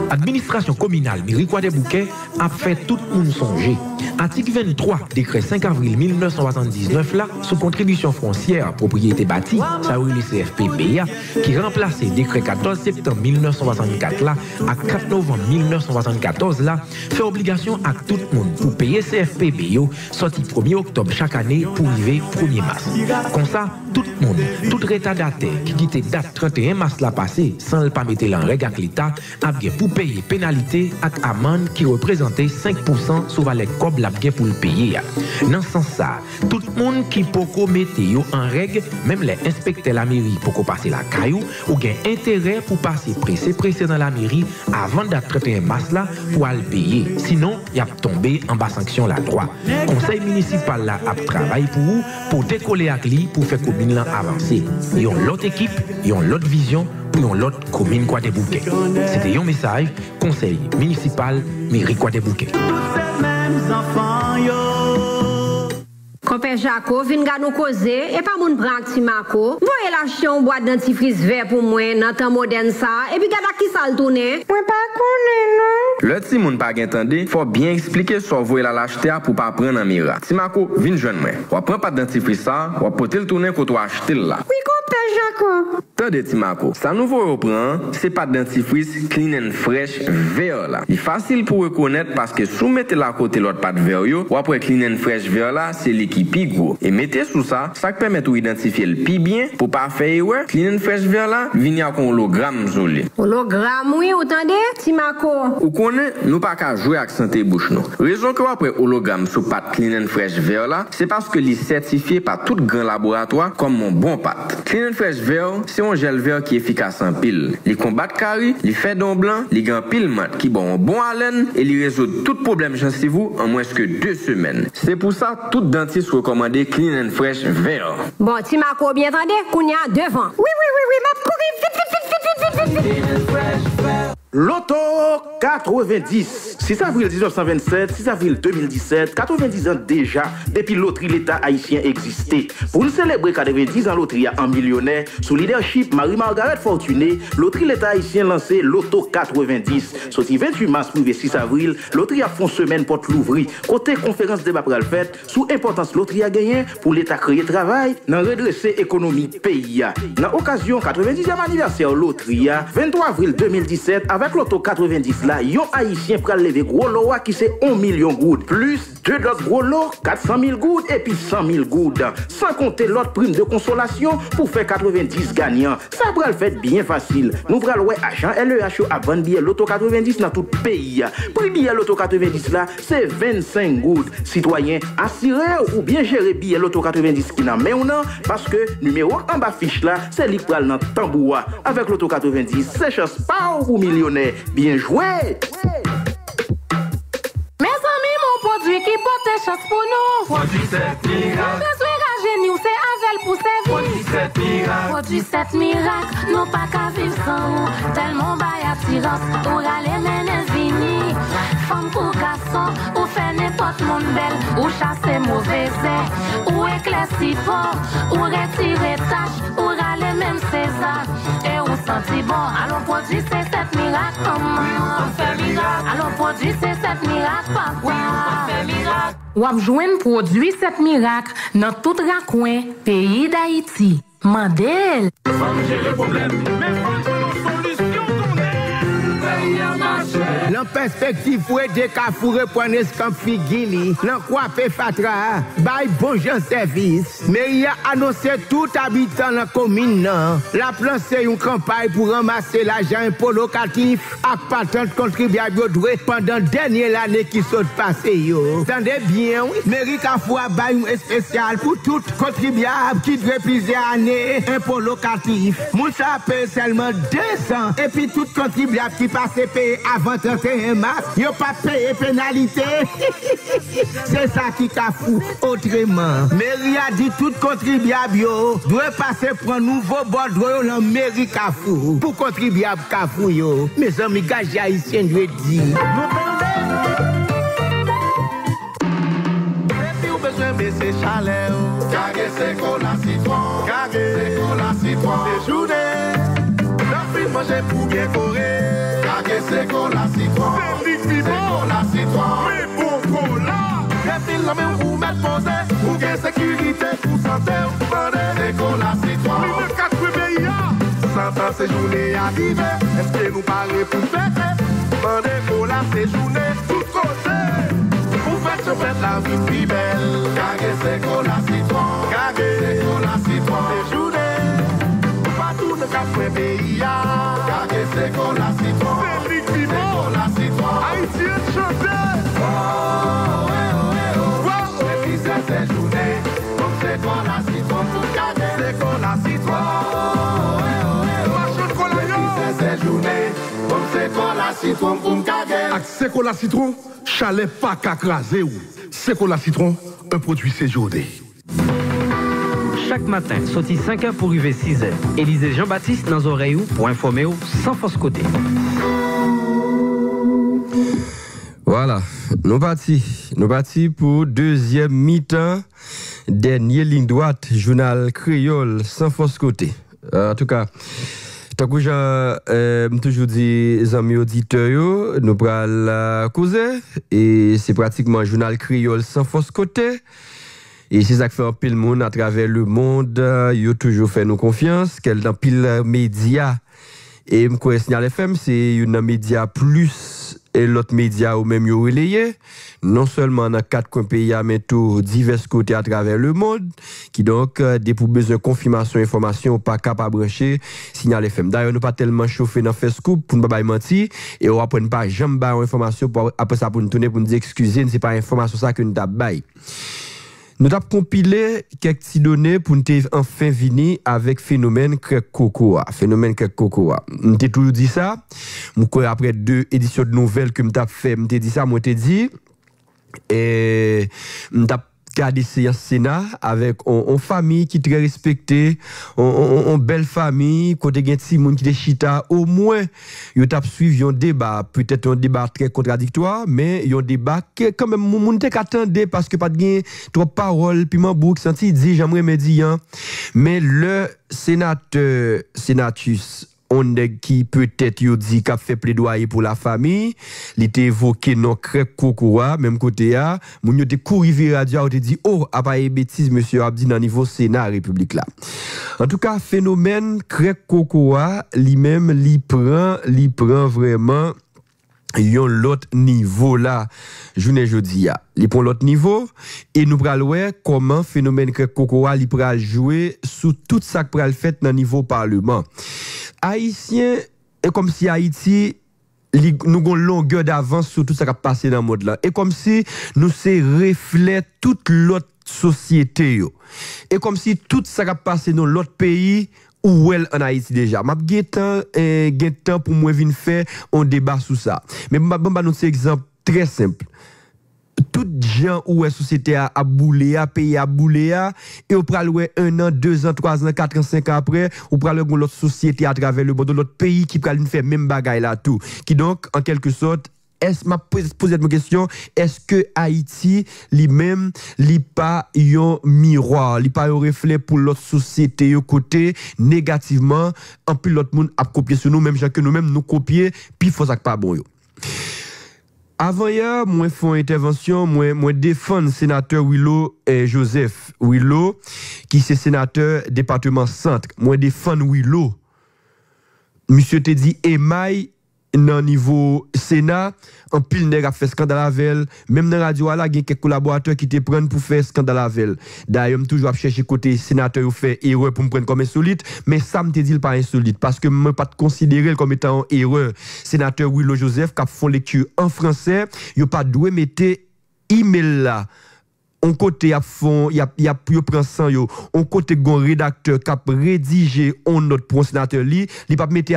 Administration communale Miricois des Bouquets a fait tout le monde songer. Article 23, décret 5 avril 1979 là, sous contribution foncière, propriété bâtie, ça oui le CFPBA, qui remplaçait décret 14 septembre 1964 là, à 4 novembre 1974 là, fait obligation à tout le monde pour payer CFPBA, sorti 1er octobre chaque année pour arriver 1er mars. Comme ça, tout le monde, tout retardataire qui quitte date 31 mars là passé, sans le pas mettre en règle avec l'État, a bien pour payer pénalité ak amende qui représentait 5% sur valeur cob la gen pour le payer. Dans ce sens ça, tout le monde qui poko mette yo en règle, même les inspecteurs la mairie poko passer la caillou ou gen intérêt pour passer pressé dans la mairie avant date 31 mars là pour aller payer. Sinon, y a tombé en bas sanction la droit. Conseil municipal là a travaillé pour décoller avec lui pour faire commune là avancer. Yon l'autre équipe, yon l'autre vision pour l'autre commune Croix-des-Bouquets. C'était un message conseil municipal mairie Croix-des-Bouquets. Compère Jaco, vin ga nous causer et pas moun prend ti Marco. Voyez l'acheter un boîte dentifrice vert pour moi dans temps moderne ça et puis gada qui ça le tourner. Moi pas connais non. Le ti moun pa gen tande, faut bien expliquer so voye la l'acheter pour pas prendre en mira. Ti Marco, vin joindre moi. Ou prend pas dentifrice ça, ou porter le tourner quand tu acheter là. Oui, compère Jaco. Tande ti Marco, ça nouveau reprend, c'est pas dentifrice clean and fresh vert là. Il facile pour reconnaître parce que sous mettez la côté l'autre pas de vert yo, ou après clean and fresh vert là, c'est qui pi gros. Et mettez sous ça, ça permet de identifier le pi bien pour pas faire erreur. Clean and fresh vert là, vini avec un hologramme joli. Hologramme oui, entendez, ti Marco. Ou connaît, nous pas qu'à jouer avec santé bouche non. Raison que après hologramme sous pâte clean and fresh vert là, c'est parce que il est certifié par tout grand laboratoire comme mon bon pâte. Clean and fresh vert, c'est un gel vert qui est efficace en pile. Il combat carie, il fait don blanc, il gagne pile mat qui bon haleine et il résout tout problème gencive en moins que 2 semaines. C'est pour ça tout dentiste recommandé clean and fresh vert. Bon, ti Marco bien entendez, kounya devant. Oui, m'a couru vite. Loto 90. 6 avril 1927, 6 avril 2017, 90 ans déjà, depuis loterie l'État haïtien existait. Pour nous célébrer 90 ans loterie en millionnaire, sous leadership Marie-Margaret Fortuné, loterie l'État haïtien lancé Loto 90. Sorti 28 mars privé 6 avril, loterie a fond semaine porte l'ouvri. Côté conférence débat pour le fait, sous importance loterie a gagné pour l'État créer travail, dans redresser économie pays. Dans occasion 90e anniversaire loterie, 23 avril 2017, avec Loto 90 là, yon haïtien pral lever gros lot qui c'est 1 million gouttes, plus 2 autres gros lots, 400 000 gouttes et puis 100 000 gouttes. Sans compter l'autre prime de consolation pour faire 90 gagnants. Ça pral fait bien facile. Nous pral ouais agent LEH à vendre billet Loto 90 dans tout pays. Prix billet Loto 90 là, c'est 25 gouttes. Citoyens, assurez ou bien gérer billet Loto 90 qui n'a maintenant parce que numéro en bas fiche là, c'est li pral dans tambour. Avec Loto 90, c'est chance pas ou millionnaire. Bien joué! Mes amis, mon produit qui porte chance pour nous. Produit 7 miracles. Besoin rajeunir, c'est Avel pour servir. Produit 7 miracles. Produit 7 miracles, non pas qu'à vivre sans. Tellement bail attirance, pour aller mener vini. Femme pour garçon, ou faire n'importe monde belle, ou chasser mauvais airs, ou éclaircir fort, ou retirer tâche, ou râler même César. Et ou sentir bon, allons produit c'est 7 miracles, comment? Oui, on fait miracle. Allons produit c'est 7 miracles, papa. Oui, on fait miracle. Ou abjouen produit 7 miracles dans tout raccoin pays d'Haïti. Mandel. J'ai le problème, mais Dans perspective fouet de Kafoure pour Nescamp Figili, dans quoi Fatra, by bon gens service. Mais il a annoncé tout habitant dans la commune. La plan c'est une campagne pour ramasser l'argent impôt locatif à patente contribuable pendant dernière année qui sont passée. Tendez bien, oui. Mairie Kafoure a un spécial pour tout contribuable qui devrait plusieurs années impôt locatif. Moussa paye seulement 200 et puis tout contribuable qui passe payer avant 31 mars, yo pas payé pénalité. C'est ça qui t'a fou autrement. Mairie a dit tout contribuable yo doit passer pour un nouveau bordereau dans mairie Kafou pour contribuable Kafou yo. Mes amis gage haïtien doit dire. Si vous besoin baisser chaleur, carré c'est cola citron, carré c'est cola citron, c'est journée. La fille manger pour bien courir. C'est cola citron, c'est cola citron, mais bon cola. Refile la même pour mettre posé, pour que sécurité, pour santé, c'est cola citron. Nous ne quatre pays, 100 ans c'est journée arrivée, est-ce que nous parlons pour fêter? Mandez cola c'est journée, tout côté. Pour faire se faire la vie plus belle, carré c'est cola citron, carré c'est cola citron, c'est journée. Partout le café pays, carré c'est cola citron. citron pour m'caguer. Avec c'est cola citron, chalet pas qu'à craser ou. C'est cola citron, un produit séjourné. Chaque matin, sorti 5h pour arriver 6h. Élisée Jean-Baptiste dans oreille pour informer sans force côté. Voilà, nous partis pour deuxième mi-temps, dernière ligne droite, journal créole sans force côté. En tout cas, tant que j'ai toujours dit, les amis auditeurs, nous prenons la causer, et c'est pratiquement un journal créole sans force côté. Et c'est ça qui fait un pile monde à travers le monde, ils ont toujours fait nous confiance, qu'elle dans pile média. Et m'ko Signal FM, c'est un média plus et l'autre média ou même yo relayé, non seulement dans 4 coins pays, mais tout divers côtés à travers le monde, qui donc, des pour besoin de confirmation, information, pas capable de brancher Signal FM. D'ailleurs, nous pas tellement chauffé dans Facebook pour ne pas mentir, et on apprend pas jamais ba information pour après ça pour nous tourner pour nous dire excusez, c'est pas information ça que nous t'a bail. Nous avons compilé quelques petites données pour nous enfin venir avec phénomène Crek Cocoa. Phénomène Crek Cocoa. Nous avons toujours dit ça. Après 2 éditions de nouvelles que nous avons fait, nous avons dit ça, nous avons dit. Et nous avons gardé séance Sénat avec une famille qui est très respectée, une belle famille, côté gen ti moun qui est chita, au moins, yo tap suivi un débat, peut-être un débat très contradictoire, mais un débat que quand même moun te attendait parce que pas de gen trop parole, puis Mambouk senti dit j'aimerais me dire, mais le sénatus on qui peut-être yo dit qu'a fait plaidoyer pour la famille, il était évoqué non Crek Cocoa même côté a, moun yo te couri radio ou te dit oh a pas bêtise monsieur Abdi dans niveau Sénat République là. En tout cas phénomène Crek Cocoa lui-même li prend vraiment yon l'autre niveau là journée jodi a li prend l'autre niveau et nous pral wè comment phénomène Crek Cocoa li pral jouer sous tout ça que pral fait dans niveau parlement. Haïtien est comme si Haïti nous avons une longueur d'avance sur tout ça qui a passé dans le monde là. Et comme si nous c'est reflet toute l'autre société yo. Et comme si tout ça qui a passé dans l'autre pays ou elle en Haïti déjà. M'a gen temps pour moi venir faire un débat sur ça. Mais m'a nous un exemple très simple. Tout gens où la société a boulé, pays a boulé, et on pral ouais 1 an, 2 ans, 3 ans, 4 ans, 5 ans après, on pral ouais l'autre société à travers le monde, l'autre pays qui pral faire même bagaille là tout. Qui donc, en quelque sorte, m'a posé une question, est-ce que Haïti, lui-même, li pas yon miroir, li pas yon reflet pour l'autre société, yon côté, négativement, en plus l'autre monde a copié sur nous, même gens que nous-mêmes nous copier, puis faut ça pas bon yo. Avant hier, moi fais une intervention, moi défendre sénateur Willow Joseph Willow qui c'est sénateur département centre. Moi défendre Willow. Monsieur te dit émail dans niveau Sénat, en pile nèg a fait scandale avec, même dans radio là, il y a quelques collaborateurs qui te prennent pour faire scandale avec. D'ailleurs, toujours chercher côté sénateur fait erreur pour me prendre comme insolite, mais ça me te dit pas insolite parce que me pas considérer comme étant erreur. Sénateur Willow Joseph qui font lecture en français, yo pas doué mettre email là. On côté a fond y a prend sang yo on côté gon rédacteur qui a rédigé on note pour sénateur li pas mettre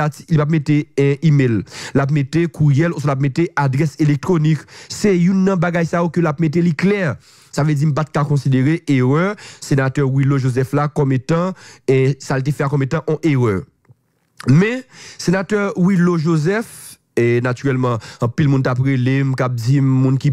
email l'a mettre courriel ou l'a mettre adresse électronique c'est une bagay ça que l'a mettre li clair ça veut dire pas de considérer erreur sénateur Willow Joseph là comme étant et ça le fait comme étant en erreur mais sénateur Willow Joseph et naturellement en pile monde après les m'k'ap di monde qui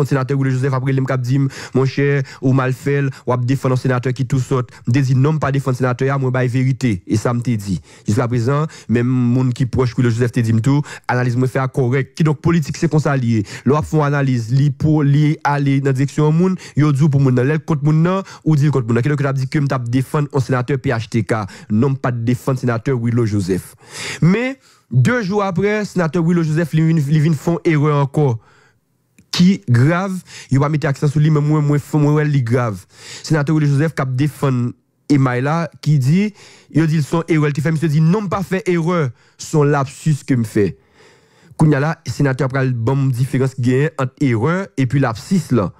sénateur Willow Joseph après les m'k'ap di mon cher ou mal fait ou a défendre sénateur qui tout sort me dit non pas défendre sénateur moi ba vérité et ça me te dit jusqu'à présent même monde qui proche Willow Joseph te dit tout analyse me faire correct qui donc politique c'est comme ça lié l'on font analyse li pour li aller dans direction monde yo dit pour monde l'el contre monde non ou dit contre monde qui donc t'a dit que me t'a défendre un sénateur PHTK non pas défendre sénateur Willow Joseph mais 2 jours après, sénateur Willow Joseph vient font erreur encore. Qui grave, il va mettre accent sur lui, mais moi, li grave. Sénateur Willow Joseph qui défend Emaïla, qui dit, il dit son erreur, il fait, monsieur dit, non pas fait erreur, son lapsus que me fait. Kounya là, sénateur pral bon différence gagne entre erreur et puis lapsus là.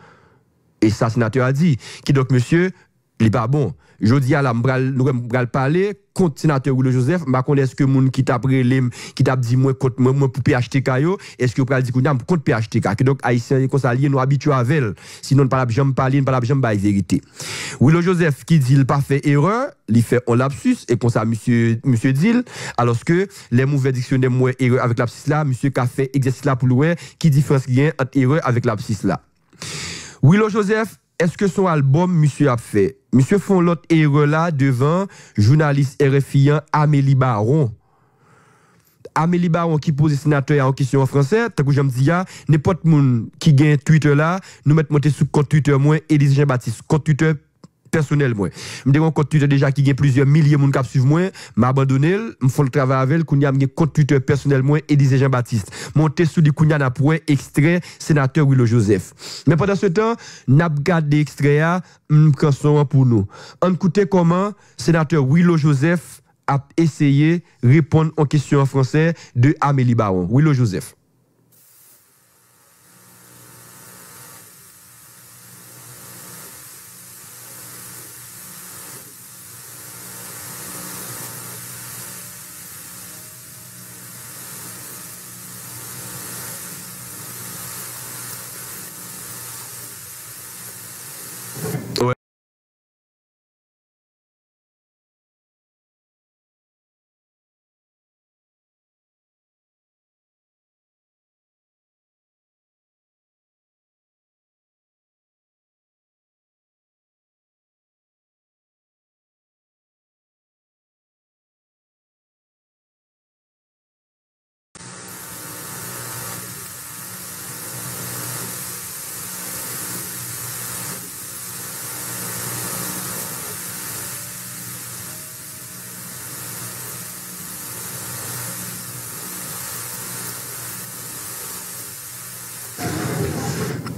Et ça, sénateur a dit, qui donc, monsieur, il pas bon. Je dis à la nous allons parler contre sénateur Willow Joseph, ma connais est-ce que moun qui t'a prélé qui t'a dit moi contre moi pour PHTK yo, est-ce que vous pral dire contre PHTK donc haïtien comme ça lié nous habitué avec elle. Sinon pas jamais parler, pas jamais bailler vérité. Willow Joseph qui dit il pas fait erreur, il fait un lapsus et comme ça monsieur dit alors que les mauvais dictionnaires moi erreur avec lapsus là, monsieur qui a fait exercice là pour louer qui différence gain entre erreur avec lapsus là. Willow Joseph, est-ce que son album monsieur a fait? Monsieur font l'autre erreur là devant journaliste RFI Amélie Baron. Amélie Baron qui pose sénateur en question en français, tant que je me dis n'importe monde qui gagne Twitter là, nous mettre monter sur compte Twitter moi Élise Jean-Baptiste, compte Twitter personnel moi. Me dis compte Twitter déjà qui gagne plusieurs milliers de monde qui suivent moi, m'abandonner, me font le travail avec elle, kounya me compte Twitter personnel moi Élise Jean-Baptiste. Monter sous les kounya na point extrait sénateur Willow Joseph. Mais pendant ce temps, n'a regardé extrait à m'kanson pour nous. On écoute comment sénateur Willow Joseph a essayé de répondre aux questions en français de Amélie Baron. Willow Joseph.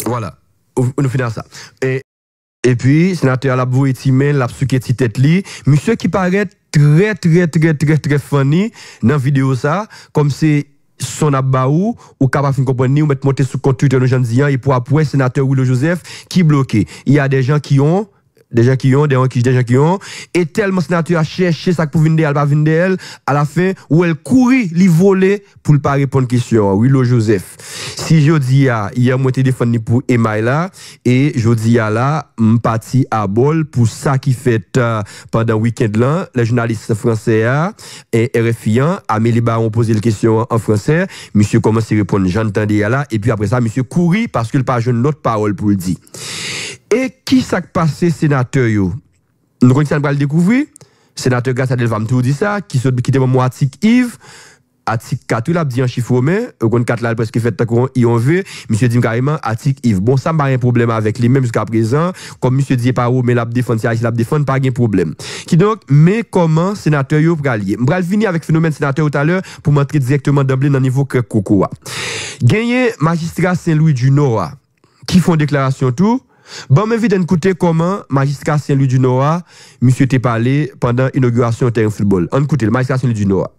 Voilà, nous finissons ça. Et puis, sénateur la boué timé, la psuké ti tête li, monsieur qui paraît très funny dans la vidéo ça, comme c'est son abaou ou capable de comprendre ou mettre monter sur compte Twitter nos gens disant et pour après sénateur Willow Joseph qui bloqué. Il y a des gens qui ont et tellement sénateur a cherché ça pour venir elle pas venir elle à la fin où elle courir li voler pour ne pas répondre question Willow Joseph. Si je dis hier moi téléphone pour Email là et je dis là parti à bol pour ça qui fait pendant week-end là les journalistes français et RFI Amélie Baron posé la question en français, monsieur commence à répondre j'entendais là et puis après ça monsieur courir parce qu'il pas jeune autre parole pour le dire. Et qui s'est passé sénateur yo? Nous continuons à le découvrir. Sénateur Gassadel va me tout dire ça, qui était mon article Yves, article 4 il a dit en chiffre romain, on 4 là presque fait tant y on veut, monsieur dit carrément article Yves. Bon ça pas un problème avec lui même jusqu'à présent, comme monsieur dit pas mais l'a défendre ça, il l'a défendre pas un problème. Qui donc mais comment sénateur yo pral lié? M'pral venir avec phénomène sénateur tout à l'heure pour m'entrer directement d'emblée dans niveau que Cocoa. Gagné magistrat Saint-Louis du Nord qui font déclaration tout. Bon, mais vite d'écouter comment magistrat Saint-Louis du Nord, monsieur t'est parlé pendant l'inauguration terrain football. On écoute le magistrat Saint-Louis du Nord.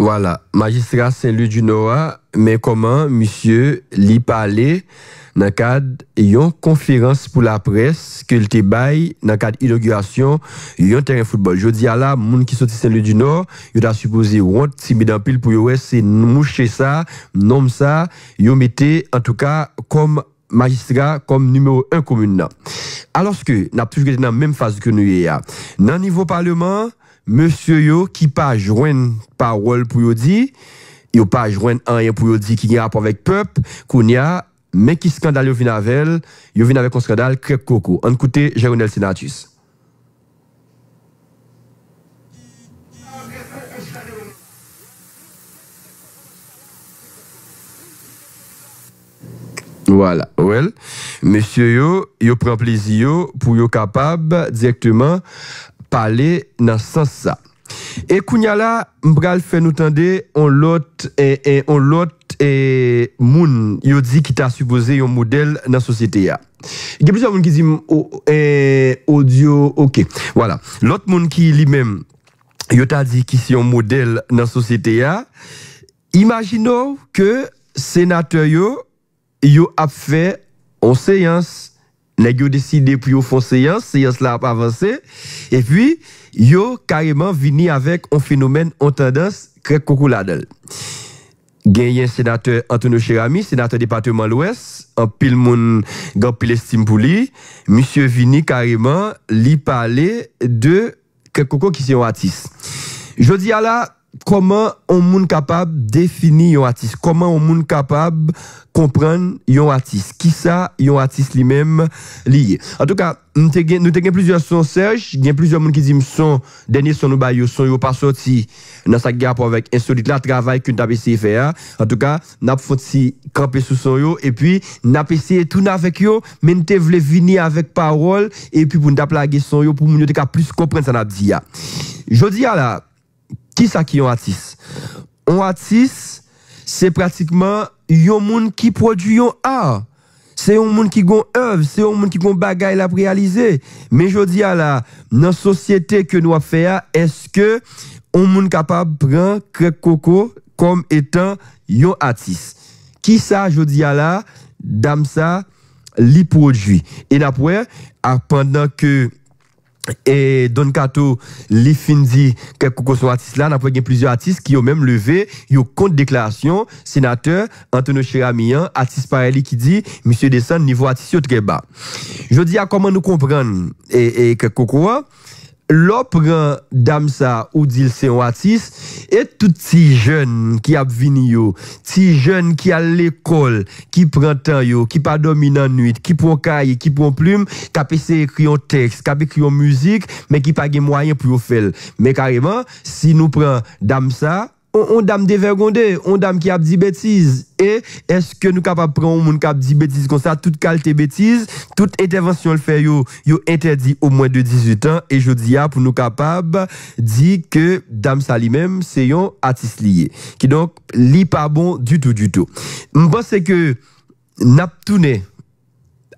Voilà, magistrat Saint-Louis du Nord, mais comment monsieur li parler dans le cadre d'une conférence pour la presse que le bail dans le cadre d'inauguration d'un terrain de football. Je dis à la moun qui sorti Saint-Louis du Nord, il a supposé honte timide en pile pour yo c'est moucher ça, nom ça, yo mettez en tout cas comme magistrat comme numéro 1 commune. Alors que n'a toujours été dans la même phase que nous y a. Dans niveau parlement, monsieur yo qui pas joindre parole pour yo dire, yo pas joindre rien pour yo dire qui a rapport avec peuple, qu'on y a mais qui scandale yo vient avec un scandale crêpe coco. On écoute Jéronel Senatus. Voilà, well. Monsieur yo prend plaisir pour yo capable directement parler dans ce sens ça. Et kounya la m'bral fait nous tendre on l'autre moun yo dit qui t'a supposé un modèle dans société ya. Il y a plusieurs moun qui dit audio OK. Voilà, l'autre moun qui lui-même yo t'a dit qui c'est un modèle dans société ya. Imaginons que sénateur yo a fait en séance, nèg yo décidé pour yo font séance là a pas avancé et puis yo carrément vini avec un phénomène en tendance crèque cocoladel. Gagné sénateur Antonio Cherami, sénateur département l'Ouest, en pile moun gan pile estime pour lui, monsieur vini carrément li parler de crèque coco qui c'est un artiste. Je dis à la comment on moun capable définir un artiste, comment on moun capable comprendre un artiste, qui ça un artiste lui-même lié. En tout cas, nous avons plusieurs sons Serge, il y a plusieurs monde qui disent son dernier son nous bail son yo pas sorti dans sa rapport avec insolite là travail que nous avons essayé faire. En tout cas, n'a faut si camper sous son yo et puis n'a essayé tourner avec yo, mais nous te voulait venir avec parole et puis pour nous plaguer son yo pour nous te plus comprendre ça n'a dit. Je dis à la qui ça qui est un artiste? Un artiste, c'est pratiquement un monde qui produit un art. C'est un monde qui a une œuvre, c'est un monde qui a une bagaille à réaliser. Mais je dis à la, dans la société que nous avons fait, est-ce que un monde capable de prendre crêpe coco comme étant un artiste? Qui ça, je dis à la, dame ça, li produit. Et après, pendant que et Don Kato li fin dit que Coco son artiste là, n'a pas plusieurs artistes qui ont même levé yo contre déclaration sénateur Antonio Cheramian, artiste pareil qui dit monsieur descend niveau artiste très bas. Je dis à comment nous comprendre et que Coco l'opre dame ça ou dit c'est un artiste et tout petit jeune qui a vini yo, petit jeune qui a l'école, qui prend temps yo, qui pas dominant nuit, qui prend cahier, qui prend plume, qui a essayé écrire un texte, qui a écrit une musique mais qui pas de moyen pour faire. Mais carrément si nous prend dame ça on dame dévergondé, on dame qui a dit bêtises. Et est-ce que nous capable prendre un monde qui a dit bêtises comme ça, toute qualité bêtises, toute intervention le fait yo interdit au moins de 18 ans et je dis pour nous capable dire que dame ça lui-même c'est un artiste lié qui donc li pas bon du tout. Je pense que n'a tourné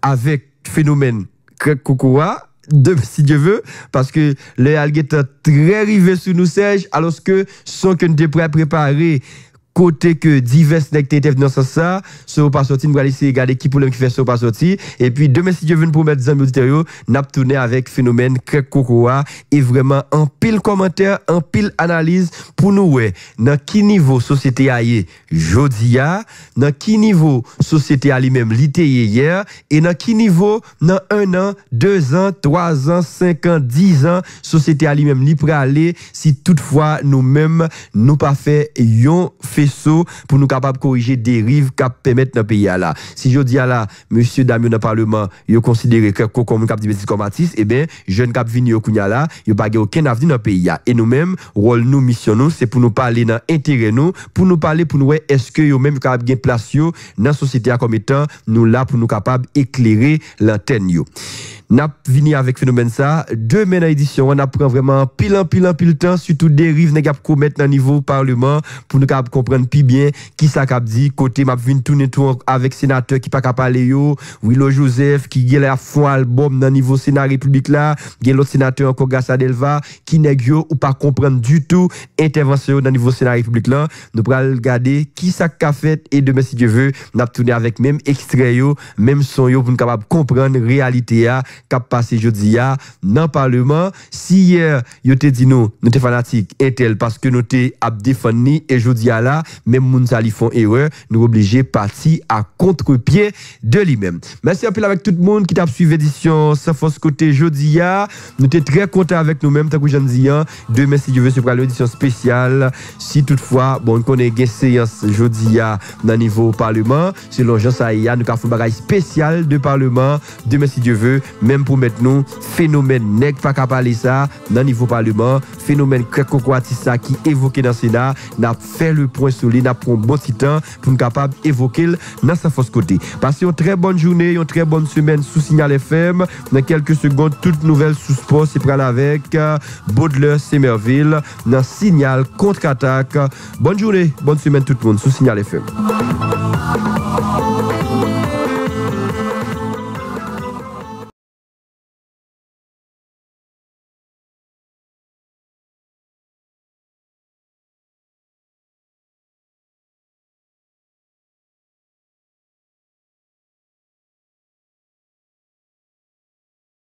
avec phénomène crêpe cocoa si Dieu veut, parce que les algues sont très rivés sur nous, Serge, alors que sans que nous sommes prêts à préparer côté que divers n'étaient dans ça, ça pas sorti, nous allons essayer de regarder qui problème qui fait ça pas sorti. Et puis demain, si Dieu veut nous promettre des amis auditeurs, n'a tourné avec phénomène crêpe cocoa et vraiment en pile commentaire, en pile analyse pour nous, ouais, dans qui niveau société a yé, jodia, dans qui niveau société a lui-même lité hier, et dans qui niveau, dans 1 an, 2 ans, 3 ans, 5 ans, 10 ans, société a lui-même li aller si toutefois nous-mêmes, nous pas fait yon fait pour nous capables corriger des dérives qui permettent dans le pays là. Si je dis à la monsieur Damien dans le parlement, il considère que comme cap dit comme artiste, eh bien jeune cap vini au kounya là, il pas aucun avenir dans le pays et nous-mêmes rôle nous mission nous c'est pour nous parler dans intérêt nous, pour nous parler pour nous est-ce que yo même capable gain place yo dans société comme étant nous là pour nous capable éclairer l'antenne yo. N'a vini avec phénomène ça demain dans édition on apprend vraiment pile temps surtout dérive n'a commettre dans niveau parlement pour nous capable comprendre comprendre plus bien qui ça qu'a dit côté m'a vinn tourner tout avec sénateur qui pas capable parler yo, Willow Joseph qui gè la fond album dans niveau Sénat République là, gè l'autre sénateur encore Gassa Delva qui nèg yo ou pas comprendre du tout intervention dans niveau Sénat République là, nous pral regarder qui ça qu'a fait et demain si Dieu veut, n'a tourner avec même extrait yo, même son yo pour nous capable comprendre réalité a qu'a passé jodi a dans parlement. Si hier yo te dit nous te fanatique intel parce que nous te a défendre et jodi a là même moun sa li font erreur, nous obligé partir à contre-pied de lui-même. Merci un peu avec tout le monde qui t'a suivi l'édition sans force côté jodi a. Nous sommes très contents avec nous-mêmes tant que j'en dis demain si Dieu veut se prendre l'édition spéciale. Si toutefois bon on connaît une séance jodi a dans niveau parlement, selon Jean Saïa nous avons fait un bagage spécial de parlement demain si Dieu veut, même pour mettre nous phénomène nèg pas capable parler ça dans niveau parlement, phénomène ça qui évoqué dans Sénat, n'a fait le point sur lui, n'a pris un bon petit temps pour nous capable évoquer dans sa force côté. Passez une très bonne journée, une très bonne semaine sous Signal FM. Dans quelques secondes, toute nouvelle sous sport, c'est prêt avec Baudelaire Semerville dans Signal contre-attaque. Bonne journée, bonne semaine tout le monde sous Signal FM.